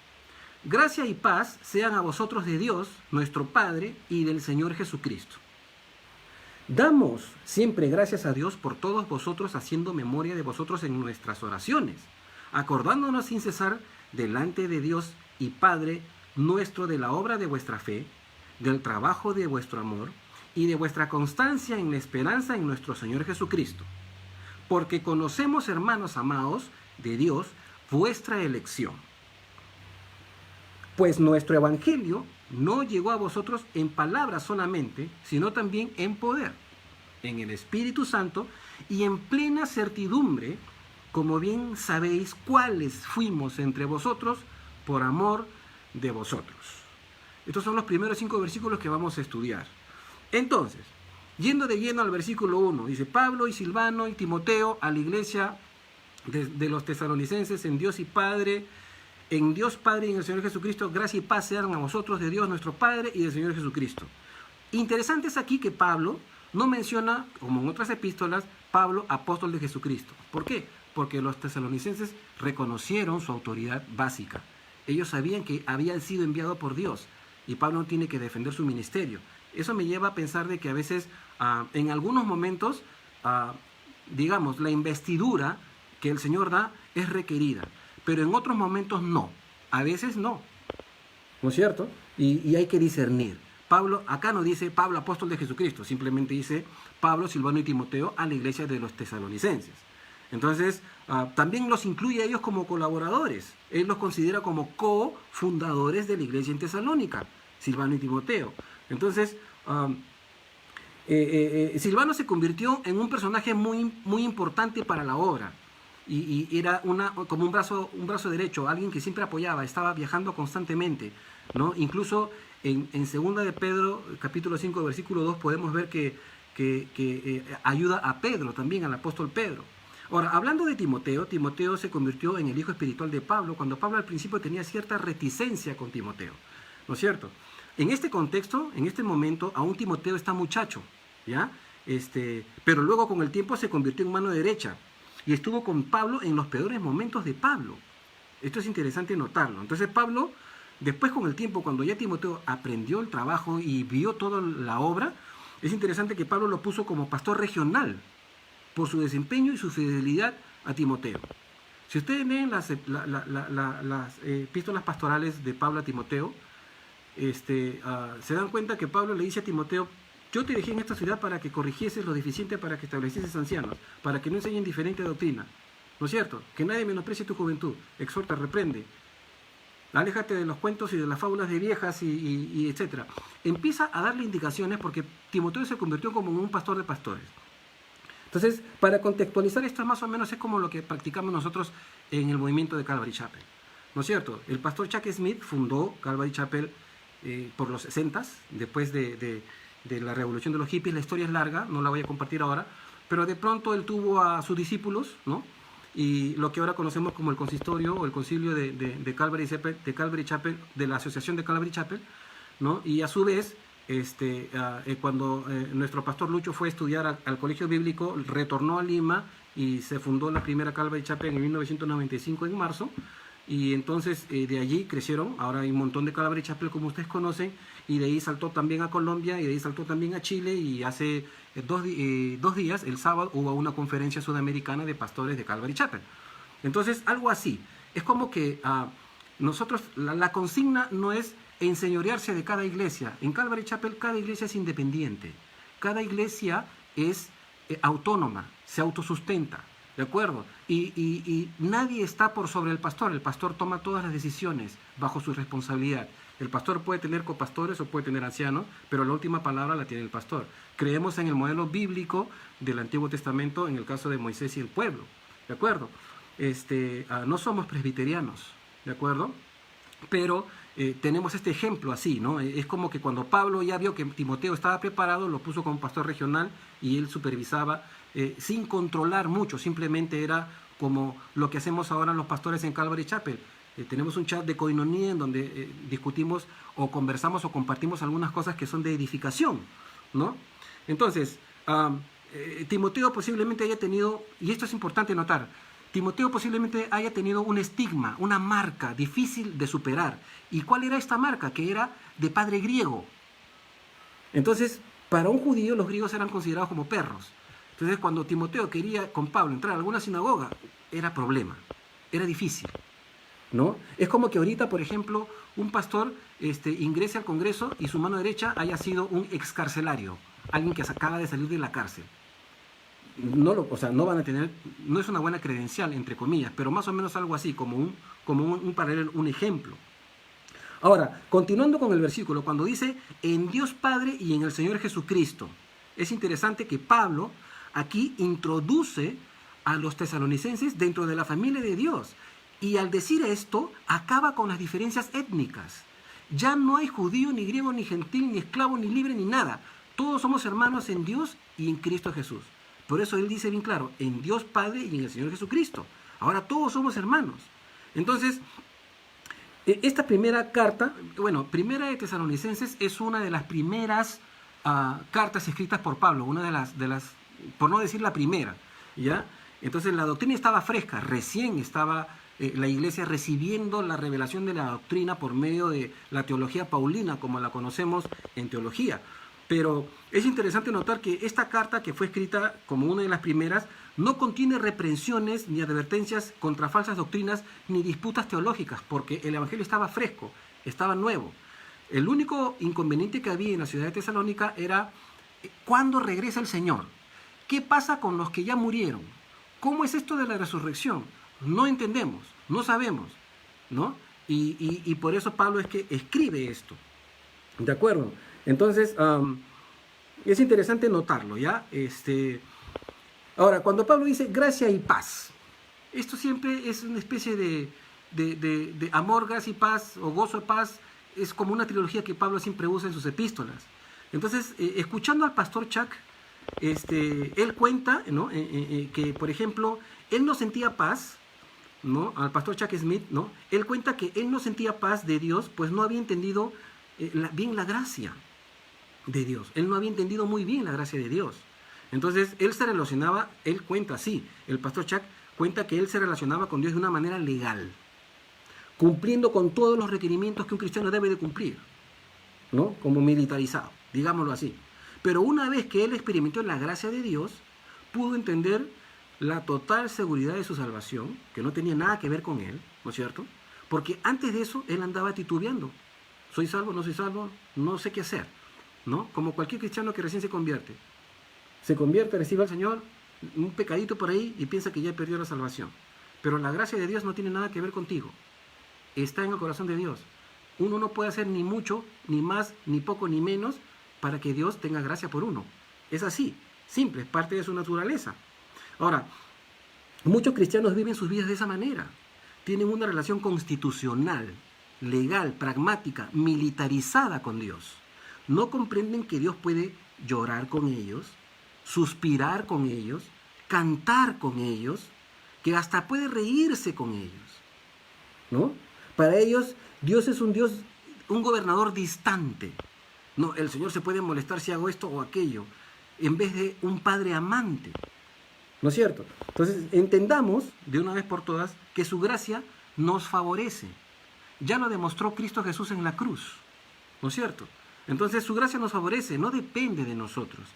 Gracia y paz sean a vosotros de Dios, nuestro Padre, y del Señor Jesucristo. Damos siempre gracias a Dios por todos vosotros, haciendo memoria de vosotros en nuestras oraciones, acordándonos sin cesar delante de Dios y Padre nuestro de la obra de vuestra fe, del trabajo de vuestro amor y de vuestra constancia en la esperanza en nuestro Señor Jesucristo. Porque conocemos, hermanos amados, de Dios, vuestra elección. Pues nuestro evangelio no llegó a vosotros en palabras solamente, sino también en poder, en el Espíritu Santo y en plena certidumbre, como bien sabéis cuáles fuimos entre vosotros por amor de vosotros. Estos son los primeros 5 versículos que vamos a estudiar. Entonces, yendo de lleno al versículo 1, dice Pablo y Silvano y Timoteo a la iglesia de los tesalonicenses en Dios y Padre, en Dios Padre y en el Señor Jesucristo, gracia y paz sean a vosotros de Dios nuestro Padre y del Señor Jesucristo. Interesante es aquí que Pablo no menciona, como en otras epístolas, Pablo, apóstol de Jesucristo. ¿Por qué? Porque los tesalonicenses reconocieron su autoridad básica. Ellos sabían que habían sido enviados por Dios y Pablo no tiene que defender su ministerio. Eso me lleva a pensar de que a veces, en algunos momentos, digamos, la investidura que el Señor da es requerida, pero en otros momentos no. A veces no. ¿No es cierto? Y hay que discernir. Pablo, acá no dice Pablo, apóstol de Jesucristo, simplemente dice Pablo, Silvano y Timoteo a la iglesia de los tesalonicenses. Entonces, también los incluye a ellos como colaboradores. Él los considera como cofundadores de la iglesia en Tesalónica, Silvano y Timoteo. Entonces, Silvano se convirtió en un personaje muy, muy importante para la obra. Y era como un brazo derecho, alguien que siempre apoyaba, estaba viajando constantemente, ¿no? Incluso en Segunda de Pedro, capítulo 5, versículo 2, podemos ver que ayuda a Pedro, también al apóstol Pedro. Ahora, hablando de Timoteo, Timoteo se convirtió en el hijo espiritual de Pablo, cuando Pablo al principio tenía cierta reticencia con Timoteo, ¿no es cierto? En este contexto, en este momento, aún Timoteo está muchacho, ¿ya? Pero luego con el tiempo se convirtió en mano derecha y estuvo con Pablo en los peores momentos de Pablo. Esto es interesante notarlo. Entonces Pablo, después con el tiempo, cuando ya Timoteo aprendió el trabajo y vio toda la obra, es interesante que Pablo lo puso como pastor regional por su desempeño y su fidelidad a Timoteo. Si ustedes leen las epístolas pastorales de Pablo a Timoteo, se dan cuenta que Pablo le dice a Timoteo: yo te dejé en esta ciudad para que corrigieses lo deficiente, para que establecieses ancianos, para que no enseñen diferente doctrina. ¿No es cierto? Que nadie menosprecie tu juventud. Exhorta, reprende. Aléjate de los cuentos y de las fábulas de viejas y etcétera. Empieza a darle indicaciones porque Timoteo se convirtió como un pastor de pastores. Entonces, para contextualizar esto, más o menos es como lo que practicamos nosotros en el movimiento de Calvary Chapel. ¿No es cierto? El pastor Chuck Smith fundó Calvary Chapel por los 60s, después de la revolución de los hippies. La historia es larga, no la voy a compartir ahora, pero de pronto él tuvo a sus discípulos, ¿no? Y lo que ahora conocemos como el consistorio o el concilio de Calvary Chapel, de la asociación de Calvary Chapel, ¿no? Y a su vez, cuando nuestro pastor Lucho fue a estudiar al colegio bíblico, retornó a Lima y se fundó la primera Calvary Chapel en 1995 en marzo. Y entonces de allí crecieron, ahora hay un montón de Calvary Chapel como ustedes conocen, y de ahí saltó también a Colombia, y de ahí saltó también a Chile, y hace 2 días, el sábado, hubo una conferencia sudamericana de pastores de Calvary Chapel. Entonces, algo así, es como que nosotros, la consigna no es enseñorearse de cada iglesia. En Calvary Chapel cada iglesia es independiente, cada iglesia es autónoma, se autosustenta. ¿De acuerdo? Y nadie está por sobre el pastor toma todas las decisiones bajo su responsabilidad. El pastor puede tener copastores o puede tener ancianos, pero la última palabra la tiene el pastor. Creemos en el modelo bíblico del Antiguo Testamento en el caso de Moisés y el pueblo, ¿de acuerdo? No somos presbiterianos, ¿de acuerdo? Pero tenemos este ejemplo así, ¿no? Es como que cuando Pablo ya vio que Timoteo estaba preparado, lo puso como pastor regional y él supervisaba sin controlar mucho, simplemente era como lo que hacemos ahora los pastores en Calvary Chapel. Tenemos un chat de coinonía en donde discutimos o conversamos o compartimos algunas cosas que son de edificación, ¿no? Entonces, Timoteo posiblemente haya tenido, y esto es importante notar, Timoteo posiblemente haya tenido un estigma, una marca difícil de superar. ¿Y cuál era esta marca? Que era de padre griego. Entonces, para un judío los griegos eran considerados como perros. Entonces, cuando Timoteo quería con Pablo entrar a alguna sinagoga, era problema, era difícil, ¿no? Es como que ahorita, por ejemplo, un pastor ingrese al Congreso y su mano derecha haya sido un excarcelario, alguien que acaba de salir de la cárcel. No van a tener, no es una buena credencial, entre comillas, pero más o menos algo así, como un paralelo, un ejemplo. Ahora, continuando con el versículo, cuando dice en Dios Padre y en el Señor Jesucristo, es interesante que Pablo aquí introduce a los tesalonicenses dentro de la familia de Dios. Y al decir esto, acaba con las diferencias étnicas. Ya no hay judío, ni griego, ni gentil, ni esclavo, ni libre, ni nada. Todos somos hermanos en Dios y en Cristo Jesús. Por eso él dice bien claro, en Dios Padre y en el Señor Jesucristo. Ahora todos somos hermanos. Entonces, esta primera carta, primera de Tesalonicenses es una de las primeras cartas escritas por Pablo, una de las, por no decir la primera, ¿ya? Entonces la doctrina estaba fresca, recién estaba la iglesia recibiendo la revelación de la doctrina por medio de la teología paulina, como la conocemos en teología. Pero es interesante notar que esta carta, que fue escrita como una de las primeras, no contiene reprensiones ni advertencias contra falsas doctrinas ni disputas teológicas, porque el evangelio estaba fresco, estaba nuevo. El único inconveniente que había en la ciudad de Tesalónica era ¿cuándo regresa el Señor? ¿Qué pasa con los que ya murieron? ¿Cómo es esto de la resurrección? No entendemos, no sabemos, ¿no? Y por eso Pablo es que escribe esto, ¿de acuerdo? Entonces, Es interesante notarlo, ¿ya? Ahora, cuando Pablo dice gracia y paz, esto siempre es una especie de amor, gracia y paz, o gozo y paz, es como una trilogía que Pablo siempre usa en sus epístolas. Entonces, escuchando al pastor Chuck, él cuenta, ¿no? Que, por ejemplo, él no sentía paz, ¿no? Al pastor Chuck Smith, ¿no? Él cuenta que él no sentía paz de Dios, pues no había entendido bien la gracia de Dios. Él no había entendido muy bien la gracia de Dios. Entonces, él se relacionaba, él cuenta así, el pastor Chuck cuenta que él se relacionaba con Dios de una manera legal, cumpliendo con todos los requerimientos que un cristiano debe de cumplir, ¿no? Como militarizado, digámoslo así. Pero una vez que él experimentó la gracia de Dios, pudo entender la total seguridad de su salvación, que no tenía nada que ver con él, ¿no es cierto? Porque antes de eso él andaba titubeando. ¿Soy salvo? ¿No soy salvo? No sé qué hacer, ¿no? Como cualquier cristiano que recién se convierte. Se convierte, recibe al Señor, un pecadito por ahí y piensa que ya perdió la salvación. Pero la gracia de Dios no tiene nada que ver contigo. Está en el corazón de Dios. Uno no puede hacer ni mucho, ni más, ni poco, ni menos para que Dios tenga gracia por uno. Es así, simple, es parte de su naturaleza. Ahora, muchos cristianos viven sus vidas de esa manera. Tienen una relación constitucional, legal, pragmática, militarizada con Dios. No comprenden que Dios puede llorar con ellos, suspirar con ellos, cantar con ellos, que hasta puede reírse con ellos, ¿no? Para ellos, Dios es un Dios, un gobernador distante. No, el Señor se puede molestar si hago esto o aquello, en vez de un padre amante. ¿No es cierto? Entonces, entendamos de una vez por todas que su gracia nos favorece. Ya lo demostró Cristo Jesús en la cruz. ¿No es cierto? Entonces, su gracia nos favorece, no depende de nosotros.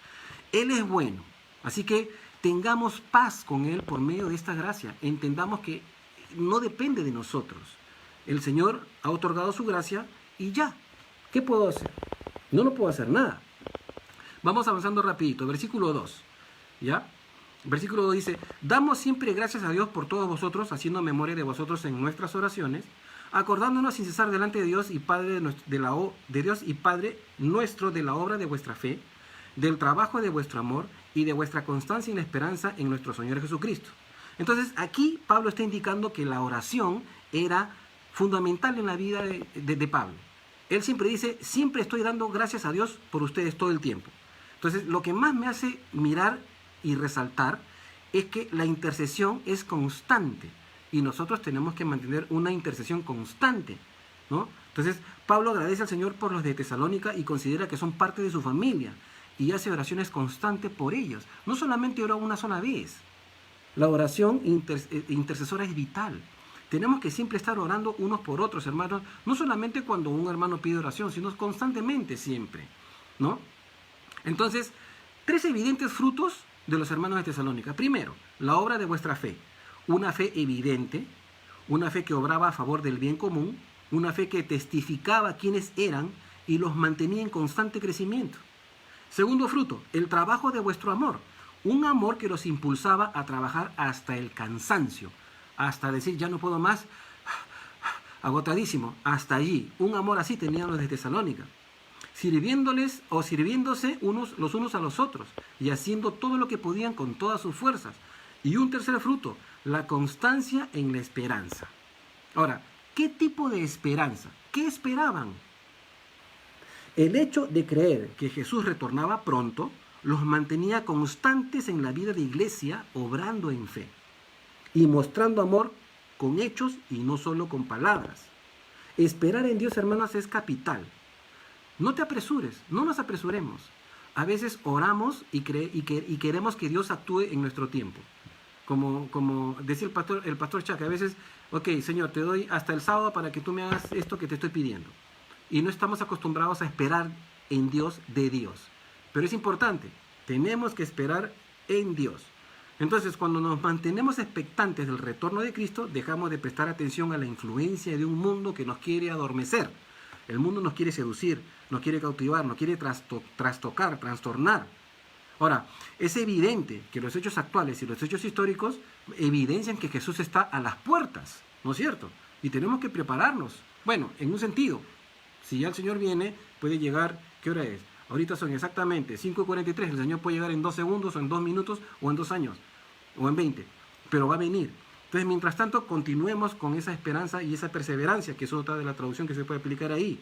Él es bueno. Así que tengamos paz con Él por medio de esta gracia. Entendamos que no depende de nosotros. El Señor ha otorgado su gracia y ya. ¿Qué puedo hacer? No puedo hacer nada. Vamos avanzando rapidito. Versículo 2. ¿Ya? Versículo 2 dice: damos siempre gracias a Dios por todos vosotros, haciendo memoria de vosotros en nuestras oraciones, acordándonos sin cesar delante de Dios y Padre de Dios y Padre nuestro de la obra de vuestra fe, del trabajo de vuestro amor y de vuestra constancia en la esperanza en nuestro Señor Jesucristo. Entonces aquí Pablo está indicando que la oración era fundamental en la vida de Pablo. Él siempre dice: siempre estoy dando gracias a Dios por ustedes todo el tiempo. Entonces, lo que más me hace mirar y resaltar es que la intercesión es constante y nosotros tenemos que mantener una intercesión constante, ¿no? Entonces, Pablo agradece al Señor por los de Tesalónica y considera que son parte de su familia y hace oraciones constantes por ellos. No solamente ora una sola vez. La oración intercesora es vital. Tenemos que siempre estar orando unos por otros, hermanos, no solamente cuando un hermano pide oración, sino constantemente siempre, ¿no? Entonces, 3 evidentes frutos de los hermanos de Tesalónica. Primero, la obra de vuestra fe. Una fe evidente, una fe que obraba a favor del bien común, una fe que testificaba quiénes eran y los mantenía en constante crecimiento. Segundo fruto, el trabajo de vuestro amor. Un amor que los impulsaba a trabajar hasta el cansancio, hasta decir ya no puedo más, agotadísimo, hasta allí. Un amor así tenían los de Tesalónica, sirviéndoles o sirviéndose los unos a los otros y haciendo todo lo que podían con todas sus fuerzas. Y un tercer fruto, la constancia en la esperanza. Ahora, ¿qué tipo de esperanza? ¿Qué esperaban? El hecho de creer que Jesús retornaba pronto los mantenía constantes en la vida de iglesia, obrando en fe y mostrando amor con hechos y no solo con palabras. Esperar en Dios, hermanos, es capital. No te apresures, no nos apresuremos. A veces oramos y queremos que Dios actúe en nuestro tiempo. Como decía el pastor Chuck, a veces, ok, Señor, te doy hasta el sábado para que tú me hagas esto que te estoy pidiendo. Y no estamos acostumbrados a esperar en Dios de Dios. Pero es importante, tenemos que esperar en Dios. Entonces, cuando nos mantenemos expectantes del retorno de Cristo, dejamos de prestar atención a la influencia de un mundo que nos quiere adormecer. El mundo nos quiere seducir, nos quiere cautivar, nos quiere trastocar, trastornar. Ahora, es evidente que los hechos actuales y los hechos históricos evidencian que Jesús está a las puertas, ¿no es cierto? Y tenemos que prepararnos. Bueno, en un sentido, si ya el Señor viene, puede llegar, ¿qué hora es? Ahorita son exactamente 5:43. El Señor puede llegar en 2 segundos, o en 2 minutos, o en 2 años, o en 20. Pero va a venir. Entonces, mientras tanto, continuemos con esa esperanza y esa perseverancia, que es otra de la traducción que se puede aplicar ahí.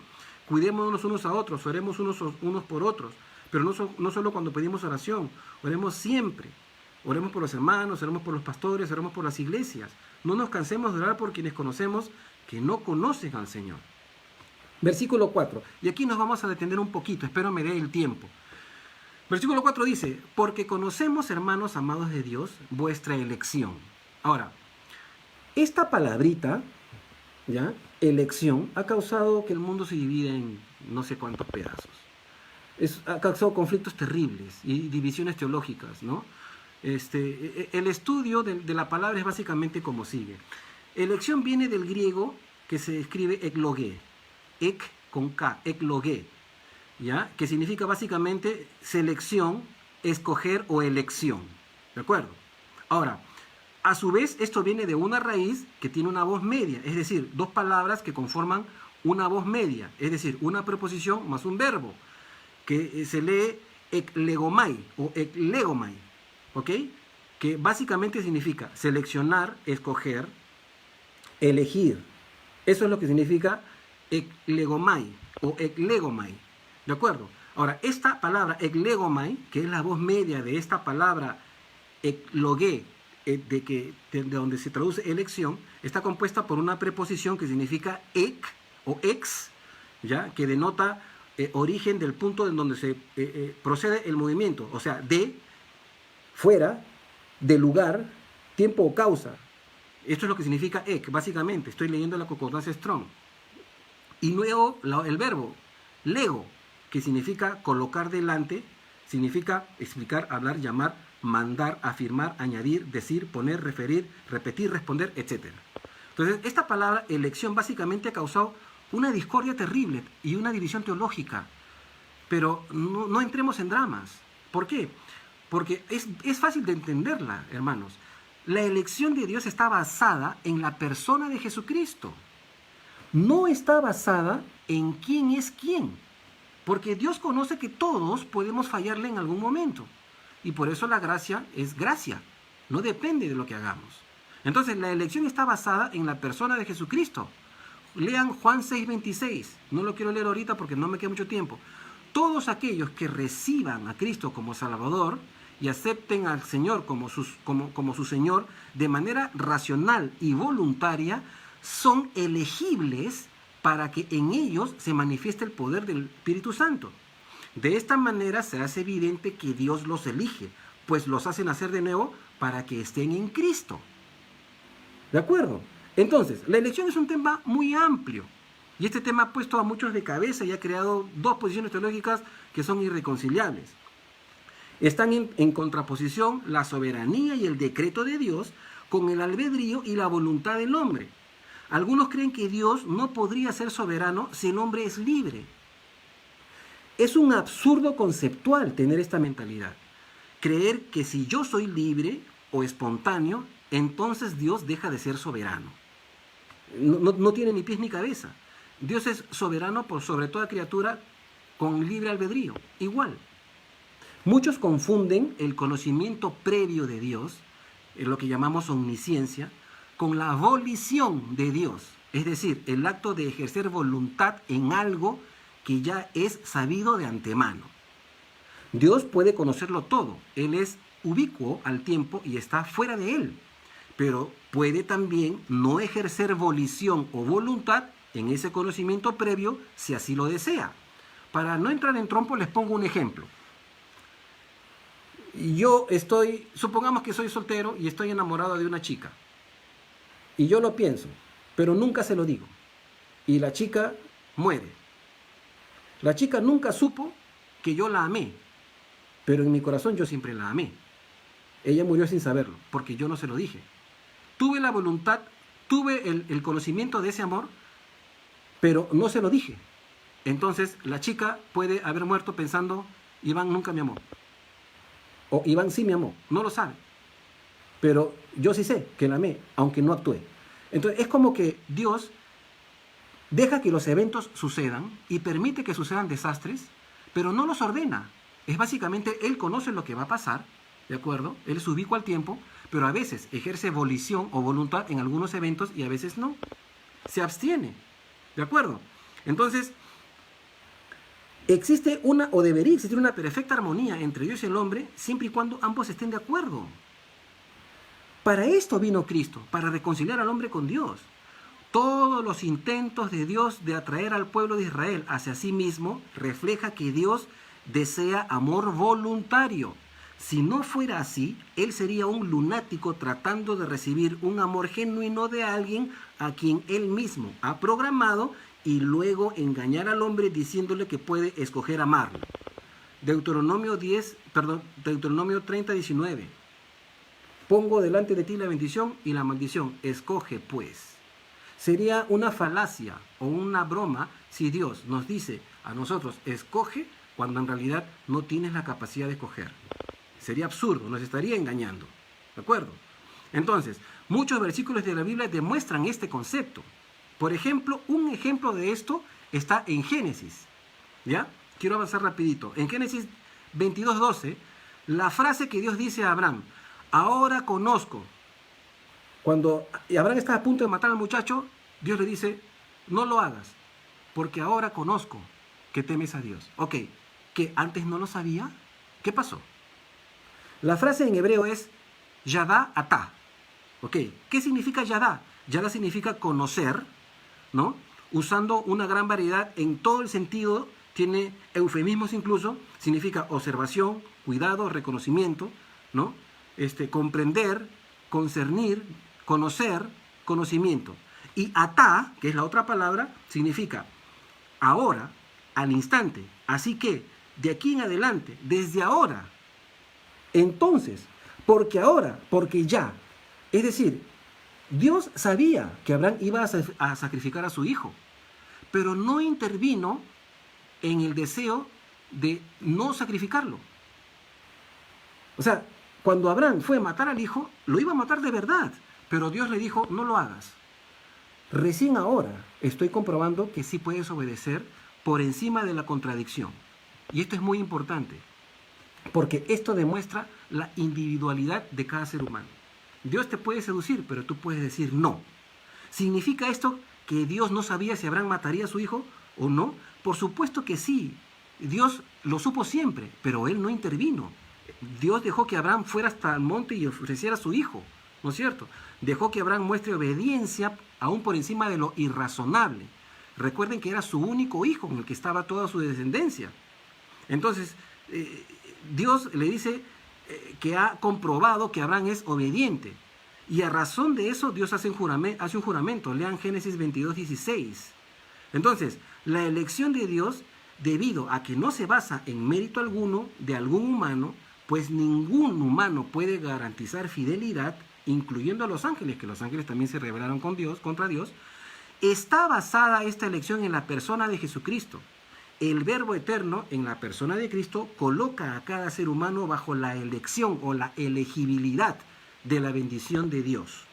Cuidémonos unos a otros, oremos unos por otros. Pero no solo cuando pedimos oración, oremos siempre. Oremos por los hermanos, oremos por los pastores, oremos por las iglesias. No nos cansemos de orar por quienes conocemos que no conocen al Señor. Versículo 4. Y aquí nos vamos a detener un poquito, espero me dé el tiempo. Versículo 4 dice, porque conocemos, hermanos amados de Dios, vuestra elección. Ahora, esta palabrita, ¿ya? Elección, ha causado que el mundo se divida en no sé cuántos pedazos. Ha causado conflictos terribles y divisiones teológicas, ¿no? El estudio de la palabra es básicamente como sigue. Elección viene del griego que se escribe eklogé, ek con K, eklogé, ¿ya? Que significa básicamente selección, escoger o elección, ¿de acuerdo? Ahora, a su vez, esto viene de una raíz que tiene una voz media, es decir, dos palabras que conforman una voz media, es decir, una preposición más un verbo, que se lee eklegomai o eklegomai, ¿ok? Que básicamente significa seleccionar, escoger, elegir. Eso es lo que significa eklegomai o eklegomai, ¿de acuerdo? Ahora, esta palabra eklegomai, que es la voz media de esta palabra eklogé, de donde se traduce elección, está compuesta por una preposición que significa ek o ex, ¿ya? Que denota origen del punto en donde se procede el movimiento, o sea, de, fuera, de lugar, tiempo o causa. Esto es lo que significa ek, básicamente. Estoy leyendo la concordancia Strong. Y luego el verbo lego, que significa colocar delante, significa explicar, hablar, llamar, mandar, afirmar, añadir, decir, poner, referir, repetir, responder, etc. Entonces, esta palabra elección básicamente ha causado una discordia terrible y una división teológica. Pero no entremos en dramas. ¿Por qué? Porque es fácil de entenderla, hermanos. La elección de Dios está basada en la persona de Jesucristo. No está basada en quién es quién. Porque Dios conoce que todos podemos fallarle en algún momento. Y por eso la gracia es gracia. No depende de lo que hagamos. Entonces, la elección está basada en la persona de Jesucristo. Lean Juan 6:26. No lo quiero leer ahorita porque no me queda mucho tiempo. Todos aquellos que reciban a Cristo como Salvador y acepten al Señor como su Señor de manera racional y voluntaria, son elegibles para que en ellos se manifieste el poder del Espíritu Santo. De esta manera se hace evidente que Dios los elige, pues los hace nacer de nuevo para que estén en Cristo. ¿De acuerdo? Entonces, la elección es un tema muy amplio. Y este tema ha puesto a muchos de cabeza y ha creado dos posiciones teológicas que son irreconciliables. Están en contraposición la soberanía y el decreto de Dios con el albedrío y la voluntad del hombre. Algunos creen que Dios no podría ser soberano si el hombre es libre. Es un absurdo conceptual tener esta mentalidad. Creer que si yo soy libre o espontáneo, entonces Dios deja de ser soberano. No tiene ni pies ni cabeza. Dios es soberano por sobre toda criatura con libre albedrío, igual. Muchos confunden el conocimiento previo de Dios, lo que llamamos omnisciencia, con la volición de Dios, es decir, el acto de ejercer voluntad en algo que ya es sabido de antemano. Dios puede conocerlo todo, Él es ubicuo al tiempo y está fuera de él, pero puede también no ejercer volición o voluntad en ese conocimiento previo si así lo desea. Para no entrar en trompo les pongo un ejemplo. Supongamos que soy soltero y estoy enamorado de una chica. Y yo lo pienso, pero nunca se lo digo. Y la chica muere. La chica nunca supo que yo la amé, pero en mi corazón yo siempre la amé. Ella murió sin saberlo, porque yo no se lo dije. Tuve la voluntad, tuve el conocimiento de ese amor, pero no se lo dije. Entonces la chica puede haber muerto pensando, Iván nunca me amó. O Iván sí me amó, no lo sabe. Pero yo sí sé que la amé, aunque no actué. Entonces es como que Dios deja que los eventos sucedan y permite que sucedan desastres, pero no los ordena. Es básicamente, Él conoce lo que va a pasar, ¿de acuerdo? Él es ubicuo al tiempo, pero a veces ejerce volición o voluntad en algunos eventos y a veces no. Se abstiene, ¿de acuerdo? Entonces, existe una, o debería existir una perfecta armonía entre Dios y el hombre, siempre y cuando ambos estén de acuerdo. Para esto vino Cristo, para reconciliar al hombre con Dios. Todos los intentos de Dios de atraer al pueblo de Israel hacia sí mismo refleja que Dios desea amor voluntario. Si no fuera así, Él sería un lunático tratando de recibir un amor genuino de alguien a quien Él mismo ha programado y luego engañar al hombre diciéndole que puede escoger amarlo. Deuteronomio 30, 19. Pongo delante de ti la bendición y la maldición. Escoge pues. Sería una falacia o una broma si Dios nos dice a nosotros, escoge, cuando en realidad no tienes la capacidad de escoger. Sería absurdo, nos estaría engañando. ¿De acuerdo? Entonces, muchos versículos de la Biblia demuestran este concepto. Por ejemplo, un ejemplo de esto está en Génesis. ¿Ya? Quiero avanzar rapidito. En Génesis 22:12, la frase que Dios dice a Abraham, ahora conozco. Cuando Abraham está a punto de matar al muchacho, Dios le dice, no lo hagas, porque ahora conozco que temes a Dios. Ok, ¿que antes no lo sabía? ¿Qué pasó? La frase en hebreo es Yadá Atá. Ok, ¿qué significa Yadá? Yadá significa conocer, ¿no? Usando una gran variedad en todo el sentido, tiene eufemismos incluso, significa observación, cuidado, reconocimiento, ¿no? Comprender, concernir, conocer, conocimiento. Y atá, que es la otra palabra, significa ahora, al instante. Así que, de aquí en adelante, desde ahora, entonces, porque ahora, porque ya. Es decir, Dios sabía que Abraham iba a sacrificar a su hijo, pero no intervino en el deseo de no sacrificarlo. O sea, cuando Abraham fue a matar al hijo, lo iba a matar de verdad, pero Dios le dijo, no lo hagas. Recién ahora estoy comprobando que sí puedes obedecer por encima de la contradicción. Y esto es muy importante, porque esto demuestra la individualidad de cada ser humano. Dios te puede seducir, pero tú puedes decir no. ¿Significa esto que Dios no sabía si Abraham mataría a su hijo o no? Por supuesto que sí. Dios lo supo siempre, pero él no intervino. Dios dejó que Abraham fuera hasta el monte y ofreciera a su hijo, ¿no es cierto? Dejó que Abraham muestre obediencia aún por encima de lo irrazonable. Recuerden que era su único hijo en el que estaba toda su descendencia. Entonces, Dios le dice que ha comprobado que Abraham es obediente. Y a razón de eso, Dios hace un juramento. Lean Génesis 22:16. Entonces, la elección de Dios, debido a que no se basa en mérito alguno de algún humano, pues ningún humano puede garantizar fidelidad, incluyendo a los ángeles, que los ángeles también se rebelaron contra Dios, está basada esta elección en la persona de Jesucristo. El Verbo eterno, en la persona de Cristo, coloca a cada ser humano bajo la elección o la elegibilidad de la bendición de Dios.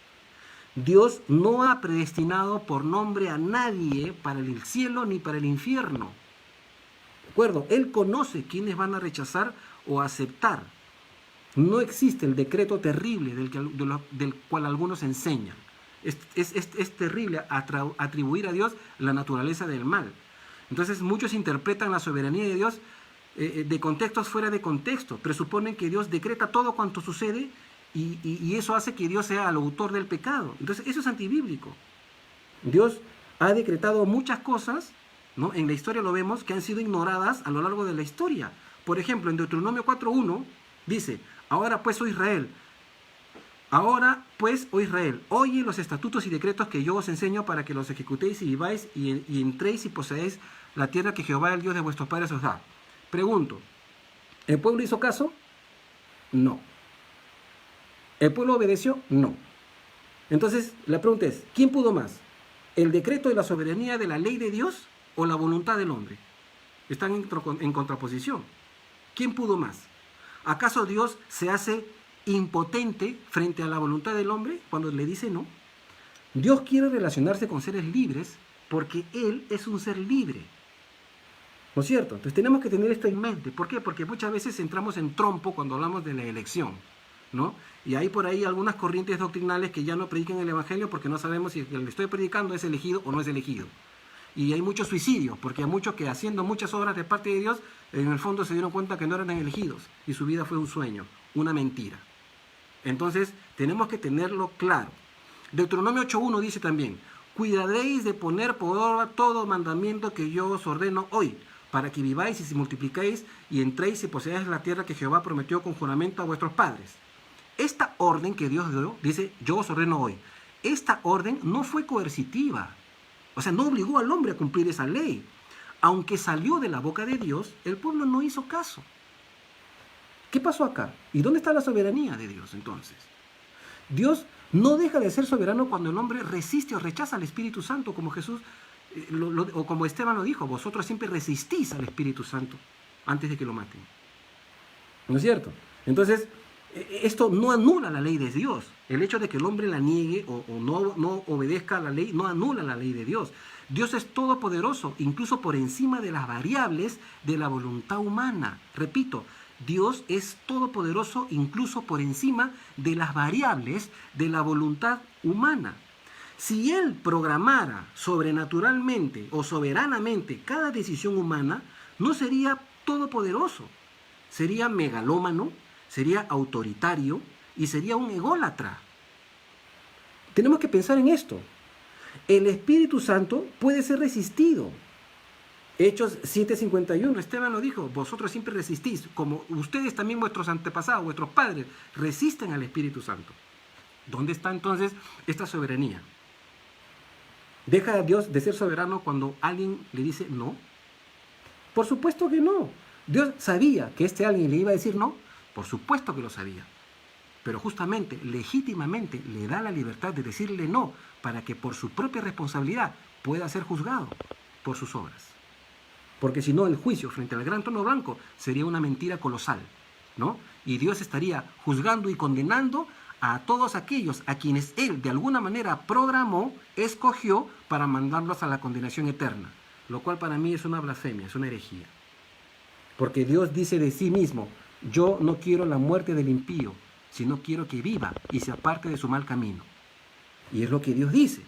Dios no ha predestinado por nombre a nadie para el cielo ni para el infierno. ¿De acuerdo? Él conoce quiénes van a rechazar o aceptar. No existe el decreto terrible del cual algunos enseñan. Es terrible atribuir a Dios la naturaleza del mal. Entonces muchos interpretan la soberanía de Dios de contextos fuera de contexto. Presuponen que Dios decreta todo cuanto sucede y eso hace que Dios sea el autor del pecado. Entonces eso es antibíblico. Dios ha decretado muchas cosas, ¿no? En la historia lo vemos, que han sido ignoradas a lo largo de la historia. Por ejemplo, en Deuteronomio 4:1 dice, ahora pues, oh Israel, oye los estatutos y decretos que yo os enseño para que los ejecutéis y viváis y entréis y poseáis la tierra que Jehová, el Dios de vuestros padres, os da. Pregunto, ¿el pueblo hizo caso? No. ¿El pueblo obedeció? No. Entonces, la pregunta es, ¿quién pudo más? ¿El decreto de la soberanía de la ley de Dios o la voluntad del hombre? Están en contraposición. ¿Quién pudo más? ¿Acaso Dios se hace impotente frente a la voluntad del hombre cuando le dice no? Dios quiere relacionarse con seres libres porque Él es un ser libre. ¿No es cierto? Entonces tenemos que tener esto en mente. ¿Por qué? Porque muchas veces entramos en trompo cuando hablamos de la elección, ¿no? Y hay por ahí algunas corrientes doctrinales que ya no predican el Evangelio porque no sabemos si el que le estoy predicando es elegido o no es elegido. Y hay muchos suicidios, porque hay muchos que haciendo muchas obras de parte de Dios, en el fondo se dieron cuenta que no eran elegidos y su vida fue un sueño, una mentira. Entonces tenemos que tenerlo claro. Deuteronomio 8.1 dice también: cuidaréis de poner por obra todo mandamiento que yo os ordeno hoy, para que viváis y se multipliquéis y entréis y poseáis la tierra que Jehová prometió con juramento a vuestros padres. Esta orden que Dios dio, dice, yo os ordeno hoy, esta orden no fue coercitiva, o sea, no obligó al hombre a cumplir esa ley. Aunque salió de la boca de Dios, el pueblo no hizo caso. ¿Qué pasó acá? ¿Y dónde está la soberanía de Dios entonces? Dios no deja de ser soberano cuando el hombre resiste o rechaza al Espíritu Santo, como Jesús o como Esteban lo dijo: vosotros siempre resistís al Espíritu Santo antes de que lo maten. ¿No es cierto? Entonces, esto no anula la ley de Dios. El hecho de que el hombre la niegue o no obedezca a la ley no anula la ley de Dios. Dios es todopoderoso, incluso por encima de las variables de la voluntad humana. Repito, Dios es todopoderoso incluso por encima de las variables de la voluntad humana. Si Él programara sobrenaturalmente o soberanamente cada decisión humana, no sería todopoderoso. Sería megalómano, sería autoritario y sería un ególatra. Tenemos que pensar en esto. El Espíritu Santo puede ser resistido. Hechos 7:51, Esteban lo dijo: vosotros siempre resistís, como ustedes también, vuestros antepasados, vuestros padres, resisten al Espíritu Santo. ¿Dónde está entonces esta soberanía? ¿Deja a Dios de ser soberano cuando alguien le dice no? Por supuesto que no. ¿Dios sabía que este alguien le iba a decir no? Por supuesto que lo sabía. Pero justamente, legítimamente, le da la libertad de decirle no para que por su propia responsabilidad pueda ser juzgado por sus obras. Porque si no, el juicio frente al gran trono blanco sería una mentira colosal, ¿no? Y Dios estaría juzgando y condenando a todos aquellos a quienes Él de alguna manera programó, escogió para mandarlos a la condenación eterna. Lo cual para mí es una blasfemia, es una herejía. Porque Dios dice de sí mismo: yo no quiero la muerte del impío, sino quiero que viva y se aparte de su mal camino. Y es lo que Dios dice.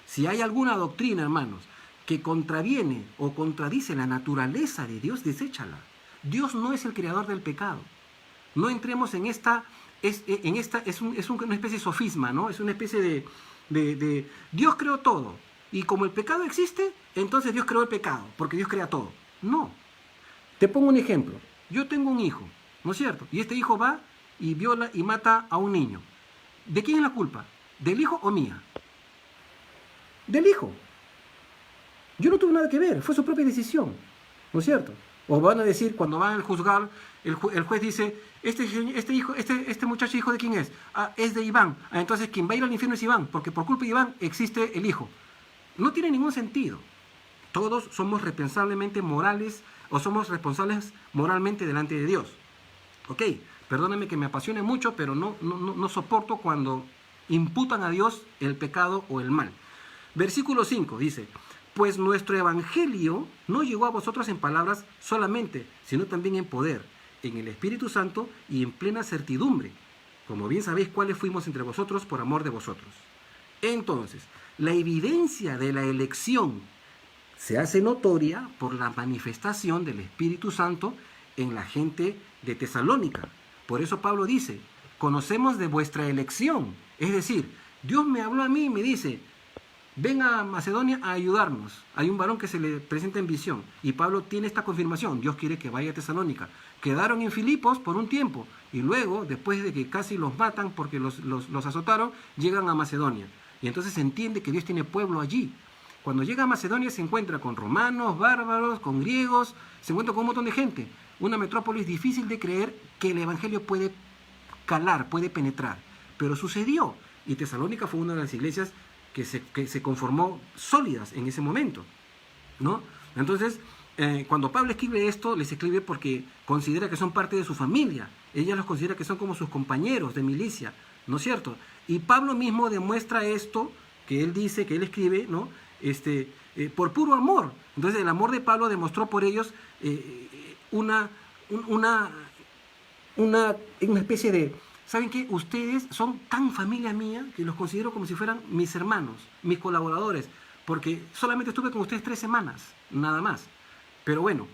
Si hay alguna doctrina, hermanos, que contraviene o contradice la naturaleza de Dios, deséchala. Dios no es el creador del pecado. No entremos en esta, es una especie de sofisma, ¿no? Es una especie de Dios creó todo. Y como el pecado existe, entonces Dios creó el pecado, porque Dios crea todo. No. Te pongo un ejemplo. Yo tengo un hijo, ¿no es cierto? Y este hijo va y viola y mata a un niño. ¿De quién es la culpa? ¿Del hijo o mía? Del hijo. Yo no tuve nada que ver, fue su propia decisión, ¿no es cierto? O van a decir, cuando van a juzgar, el juez dice: este muchacho, ¿hijo de quién es? Ah, es de Iván. Ah, entonces quien va a ir al infierno es Iván, porque por culpa de Iván existe el hijo. No tiene ningún sentido. Todos somos responsablemente morales, o somos responsables moralmente delante de Dios. Ok, perdóname que me apasione mucho, pero no soporto cuando imputan a Dios el pecado o el mal. Versículo 5 dice: pues nuestro evangelio no llegó a vosotros en palabras solamente, sino también en poder, en el Espíritu Santo y en plena certidumbre, como bien sabéis cuáles fuimos entre vosotros por amor de vosotros. Entonces, la evidencia de la elección se hace notoria por la manifestación del Espíritu Santo en la gente de Tesalónica. Por eso Pablo dice: conocemos de vuestra elección. Es decir, Dios me habló a mí y me dice: ven a Macedonia a ayudarnos. Hay un varón que se le presenta en visión. Y Pablo tiene esta confirmación. Dios quiere que vaya a Tesalónica. Quedaron en Filipos por un tiempo. Y luego, después de que casi los matan porque los azotaron, llegan a Macedonia. Y entonces se entiende que Dios tiene pueblo allí. Cuando llega a Macedonia se encuentra con romanos, bárbaros, con griegos. Se encuentra con un montón de gente. Una metrópolis difícil de creer que el evangelio puede calar, puede penetrar. Pero sucedió. Y Tesalónica fue una de las iglesias que se conformó sólidas en ese momento, ¿no? Entonces, cuando Pablo escribe esto, les escribe porque considera que son parte de su familia. Ella los considera que son como sus compañeros de milicia, ¿no es cierto? Y Pablo mismo demuestra esto, que él dice, que él escribe, ¿no? por puro amor. Entonces el amor de Pablo demostró por ellos una especie de, ¿saben qué? Ustedes son tan familia mía que los considero como si fueran mis hermanos, mis colaboradores, porque solamente estuve con ustedes 3 semanas, nada más. Pero bueno,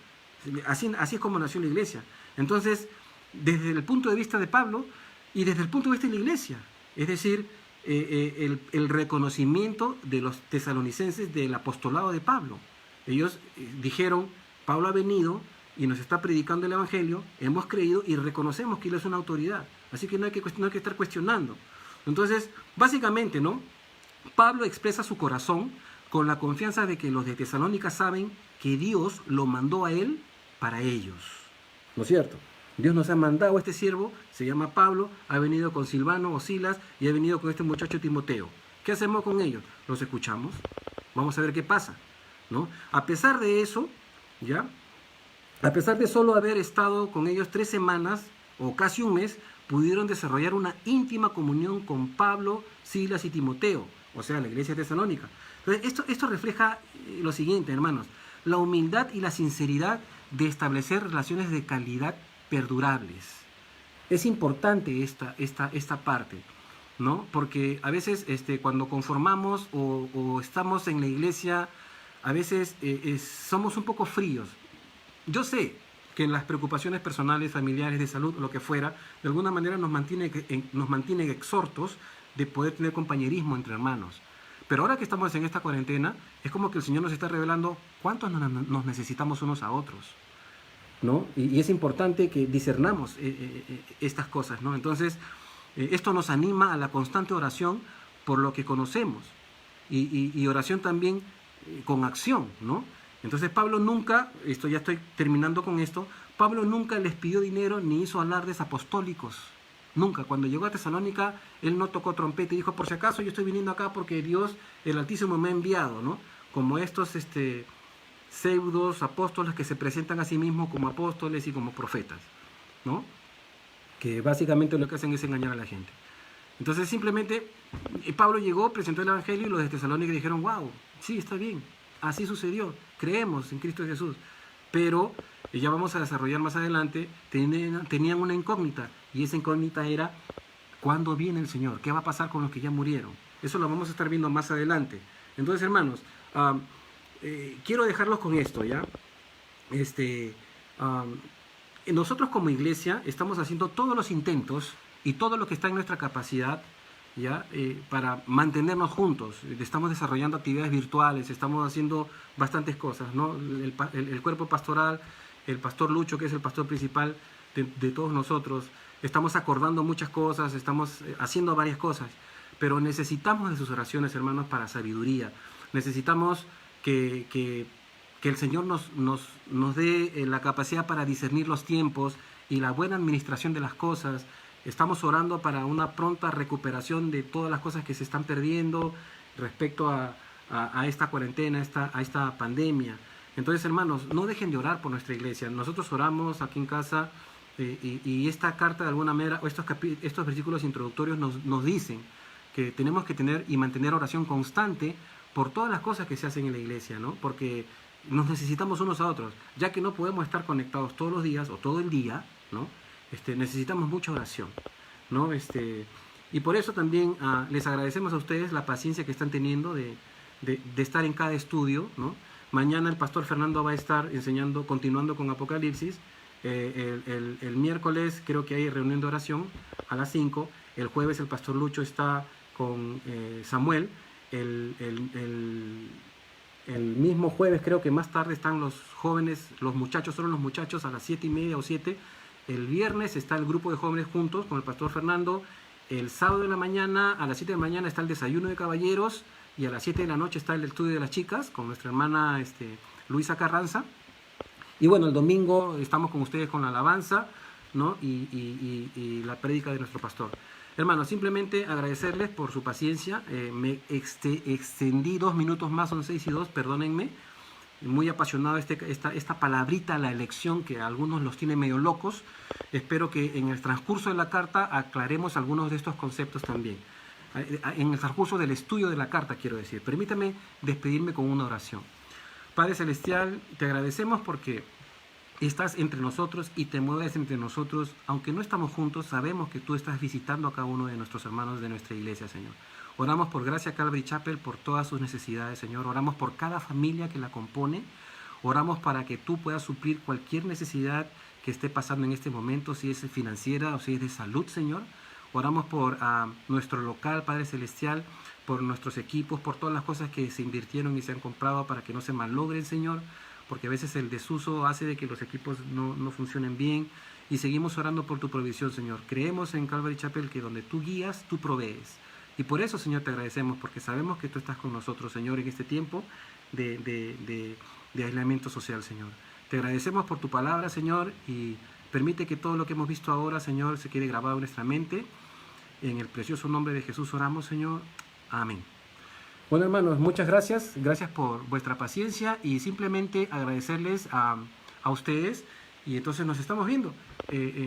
así es como nació la iglesia. Entonces, desde el punto de vista de Pablo y desde el punto de vista de la iglesia, es decir, el reconocimiento de los tesalonicenses del apostolado de Pablo. Ellos dijeron, Pablo ha venido y nos está predicando el Evangelio, hemos creído y reconocemos que él es una autoridad. Así que no hay que estar cuestionando. Entonces, básicamente, ¿no? Pablo expresa su corazón con la confianza de que los de Tesalónica saben que Dios lo mandó a él para ellos. ¿No es cierto? Dios nos ha mandado a este siervo, se llama Pablo, ha venido con Silvano o Silas y ha venido con este muchacho Timoteo. ¿Qué hacemos con ellos? Los escuchamos, vamos a ver qué pasa, ¿no? A pesar de eso, ¿ya? A pesar de solo haber estado con ellos 3 semanas o casi un mes, pudieron desarrollar una íntima comunión con Pablo, Silas y Timoteo, o sea, la iglesia tesalónica. Entonces, esto refleja lo siguiente, hermanos, la humildad y la sinceridad de establecer relaciones de calidad perdurables. Es importante esta parte, ¿no? Porque a veces cuando conformamos o estamos en la iglesia, a veces somos un poco fríos. Yo sé que en las preocupaciones personales, familiares, de salud, lo que fuera, de alguna manera nos mantienen exhortos de poder tener compañerismo entre hermanos. Pero ahora que estamos en esta cuarentena, es como que el Señor nos está revelando cuántos nos necesitamos unos a otros, ¿no? Y es importante que discernamos estas cosas, ¿no? Entonces, esto nos anima a la constante oración por lo que conocemos y oración también con acción, ¿no? Entonces Pablo nunca, ya estoy terminando con esto, Pablo nunca les pidió dinero ni hizo alardes apostólicos. Nunca. Cuando llegó a Tesalónica, él no tocó trompeta y dijo, por si acaso yo estoy viniendo acá porque Dios, el Altísimo, me ha enviado, ¿no? Como estos pseudos apóstoles que se presentan a sí mismos como apóstoles y como profetas, ¿no? Que básicamente lo que hacen es engañar a la gente. Entonces simplemente Pablo llegó, presentó el Evangelio y los de Tesalónica dijeron, wow, sí, está bien, así sucedió, creemos en Cristo Jesús. Pero ya vamos a desarrollar más adelante, tenían una incógnita, y esa incógnita era, ¿cuándo viene el Señor? ¿Qué va a pasar con los que ya murieron? Eso lo vamos a estar viendo más adelante. Entonces, hermanos, quiero dejarlos con esto, ¿ya? Nosotros como iglesia estamos haciendo todos los intentos y todo lo que está en nuestra capacidad, ¿ya? Para mantenernos juntos. Estamos desarrollando actividades virtuales, estamos haciendo bastantes cosas, ¿no? El cuerpo pastoral, el pastor Lucho, que es el pastor principal de todos nosotros, estamos acordando muchas cosas, estamos haciendo varias cosas, pero necesitamos de sus oraciones, hermanos, para sabiduría. Necesitamos que el Señor nos dé la capacidad para discernir los tiempos y la buena administración de las cosas. Estamos orando para una pronta recuperación de todas las cosas que se están perdiendo respecto a esta cuarentena, a esta pandemia. Entonces, hermanos, no dejen de orar por nuestra iglesia. Nosotros oramos aquí en casa y esta carta, de alguna manera, o estos versículos introductorios nos dicen que tenemos que tener y mantener oración constante por todas las cosas que se hacen en la iglesia, ¿no? Porque nos necesitamos unos a otros, ya que no podemos estar conectados todos los días o todo el día, ¿no? Necesitamos mucha oración, ¿no? Y por eso también les agradecemos a ustedes la paciencia que están teniendo de estar en cada estudio, ¿no? Mañana el pastor Fernando va a estar enseñando, continuando con Apocalipsis. El miércoles creo que hay reunión de oración a las 5. El jueves el pastor Lucho está con Samuel. El mismo jueves creo que más tarde están los jóvenes, los muchachos, solo los muchachos a las 7:30 o 7. El viernes está el grupo de jóvenes juntos con el pastor Fernando. El sábado de la mañana, a las 7 de la mañana, está el desayuno de caballeros. Y a las 7 de la noche está el estudio de las chicas con nuestra hermana Luisa Carranza. Y bueno, el domingo estamos con ustedes con la alabanza, ¿no? y la prédica de nuestro pastor. Hermanos, simplemente agradecerles por su paciencia. Me extendí 2 minutos más, son 6:02, perdónenme. Muy apasionado esta palabrita, la elección, que a algunos los tiene medio locos. Espero que en el transcurso de la carta aclaremos algunos de estos conceptos también. en el transcurso del estudio de la carta, quiero decir. Permítame despedirme con una oración. Padre Celestial, te agradecemos porque estás entre nosotros y te mueves entre nosotros. Aunque no estamos juntos, sabemos que tú estás visitando a cada uno de nuestros hermanos de nuestra iglesia, Señor. Oramos por Gracia Calvary Chapel, por todas sus necesidades, Señor. Oramos por cada familia que la compone. Oramos para que tú puedas suplir cualquier necesidad que esté pasando en este momento, si es financiera o si es de salud, Señor. Oramos por nuestro local, Padre Celestial, por nuestros equipos, por todas las cosas que se invirtieron y se han comprado para que no se malogren, Señor, porque a veces el desuso hace de que los equipos no funcionen bien, y seguimos orando por tu provisión, Señor. Creemos en Calvary Chapel que donde tú guías, tú provees. Y por eso, Señor, te agradecemos, porque sabemos que tú estás con nosotros, Señor, en este tiempo de aislamiento social, Señor. Te agradecemos por tu palabra, Señor, y permite que todo lo que hemos visto ahora, Señor, se quede grabado en nuestra mente. En el precioso nombre de Jesús oramos, Señor. Amén. Bueno, hermanos, muchas gracias. Gracias por vuestra paciencia y simplemente agradecerles a ustedes. Y entonces nos estamos viendo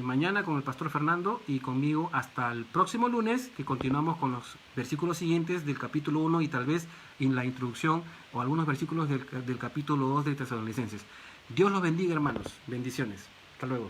mañana con el pastor Fernando y conmigo hasta el próximo lunes, que continuamos con los versículos siguientes del capítulo 1 y tal vez en la introducción o algunos versículos del capítulo 2 de Tesalonicenses. Dios los bendiga, hermanos. Bendiciones. Hasta luego.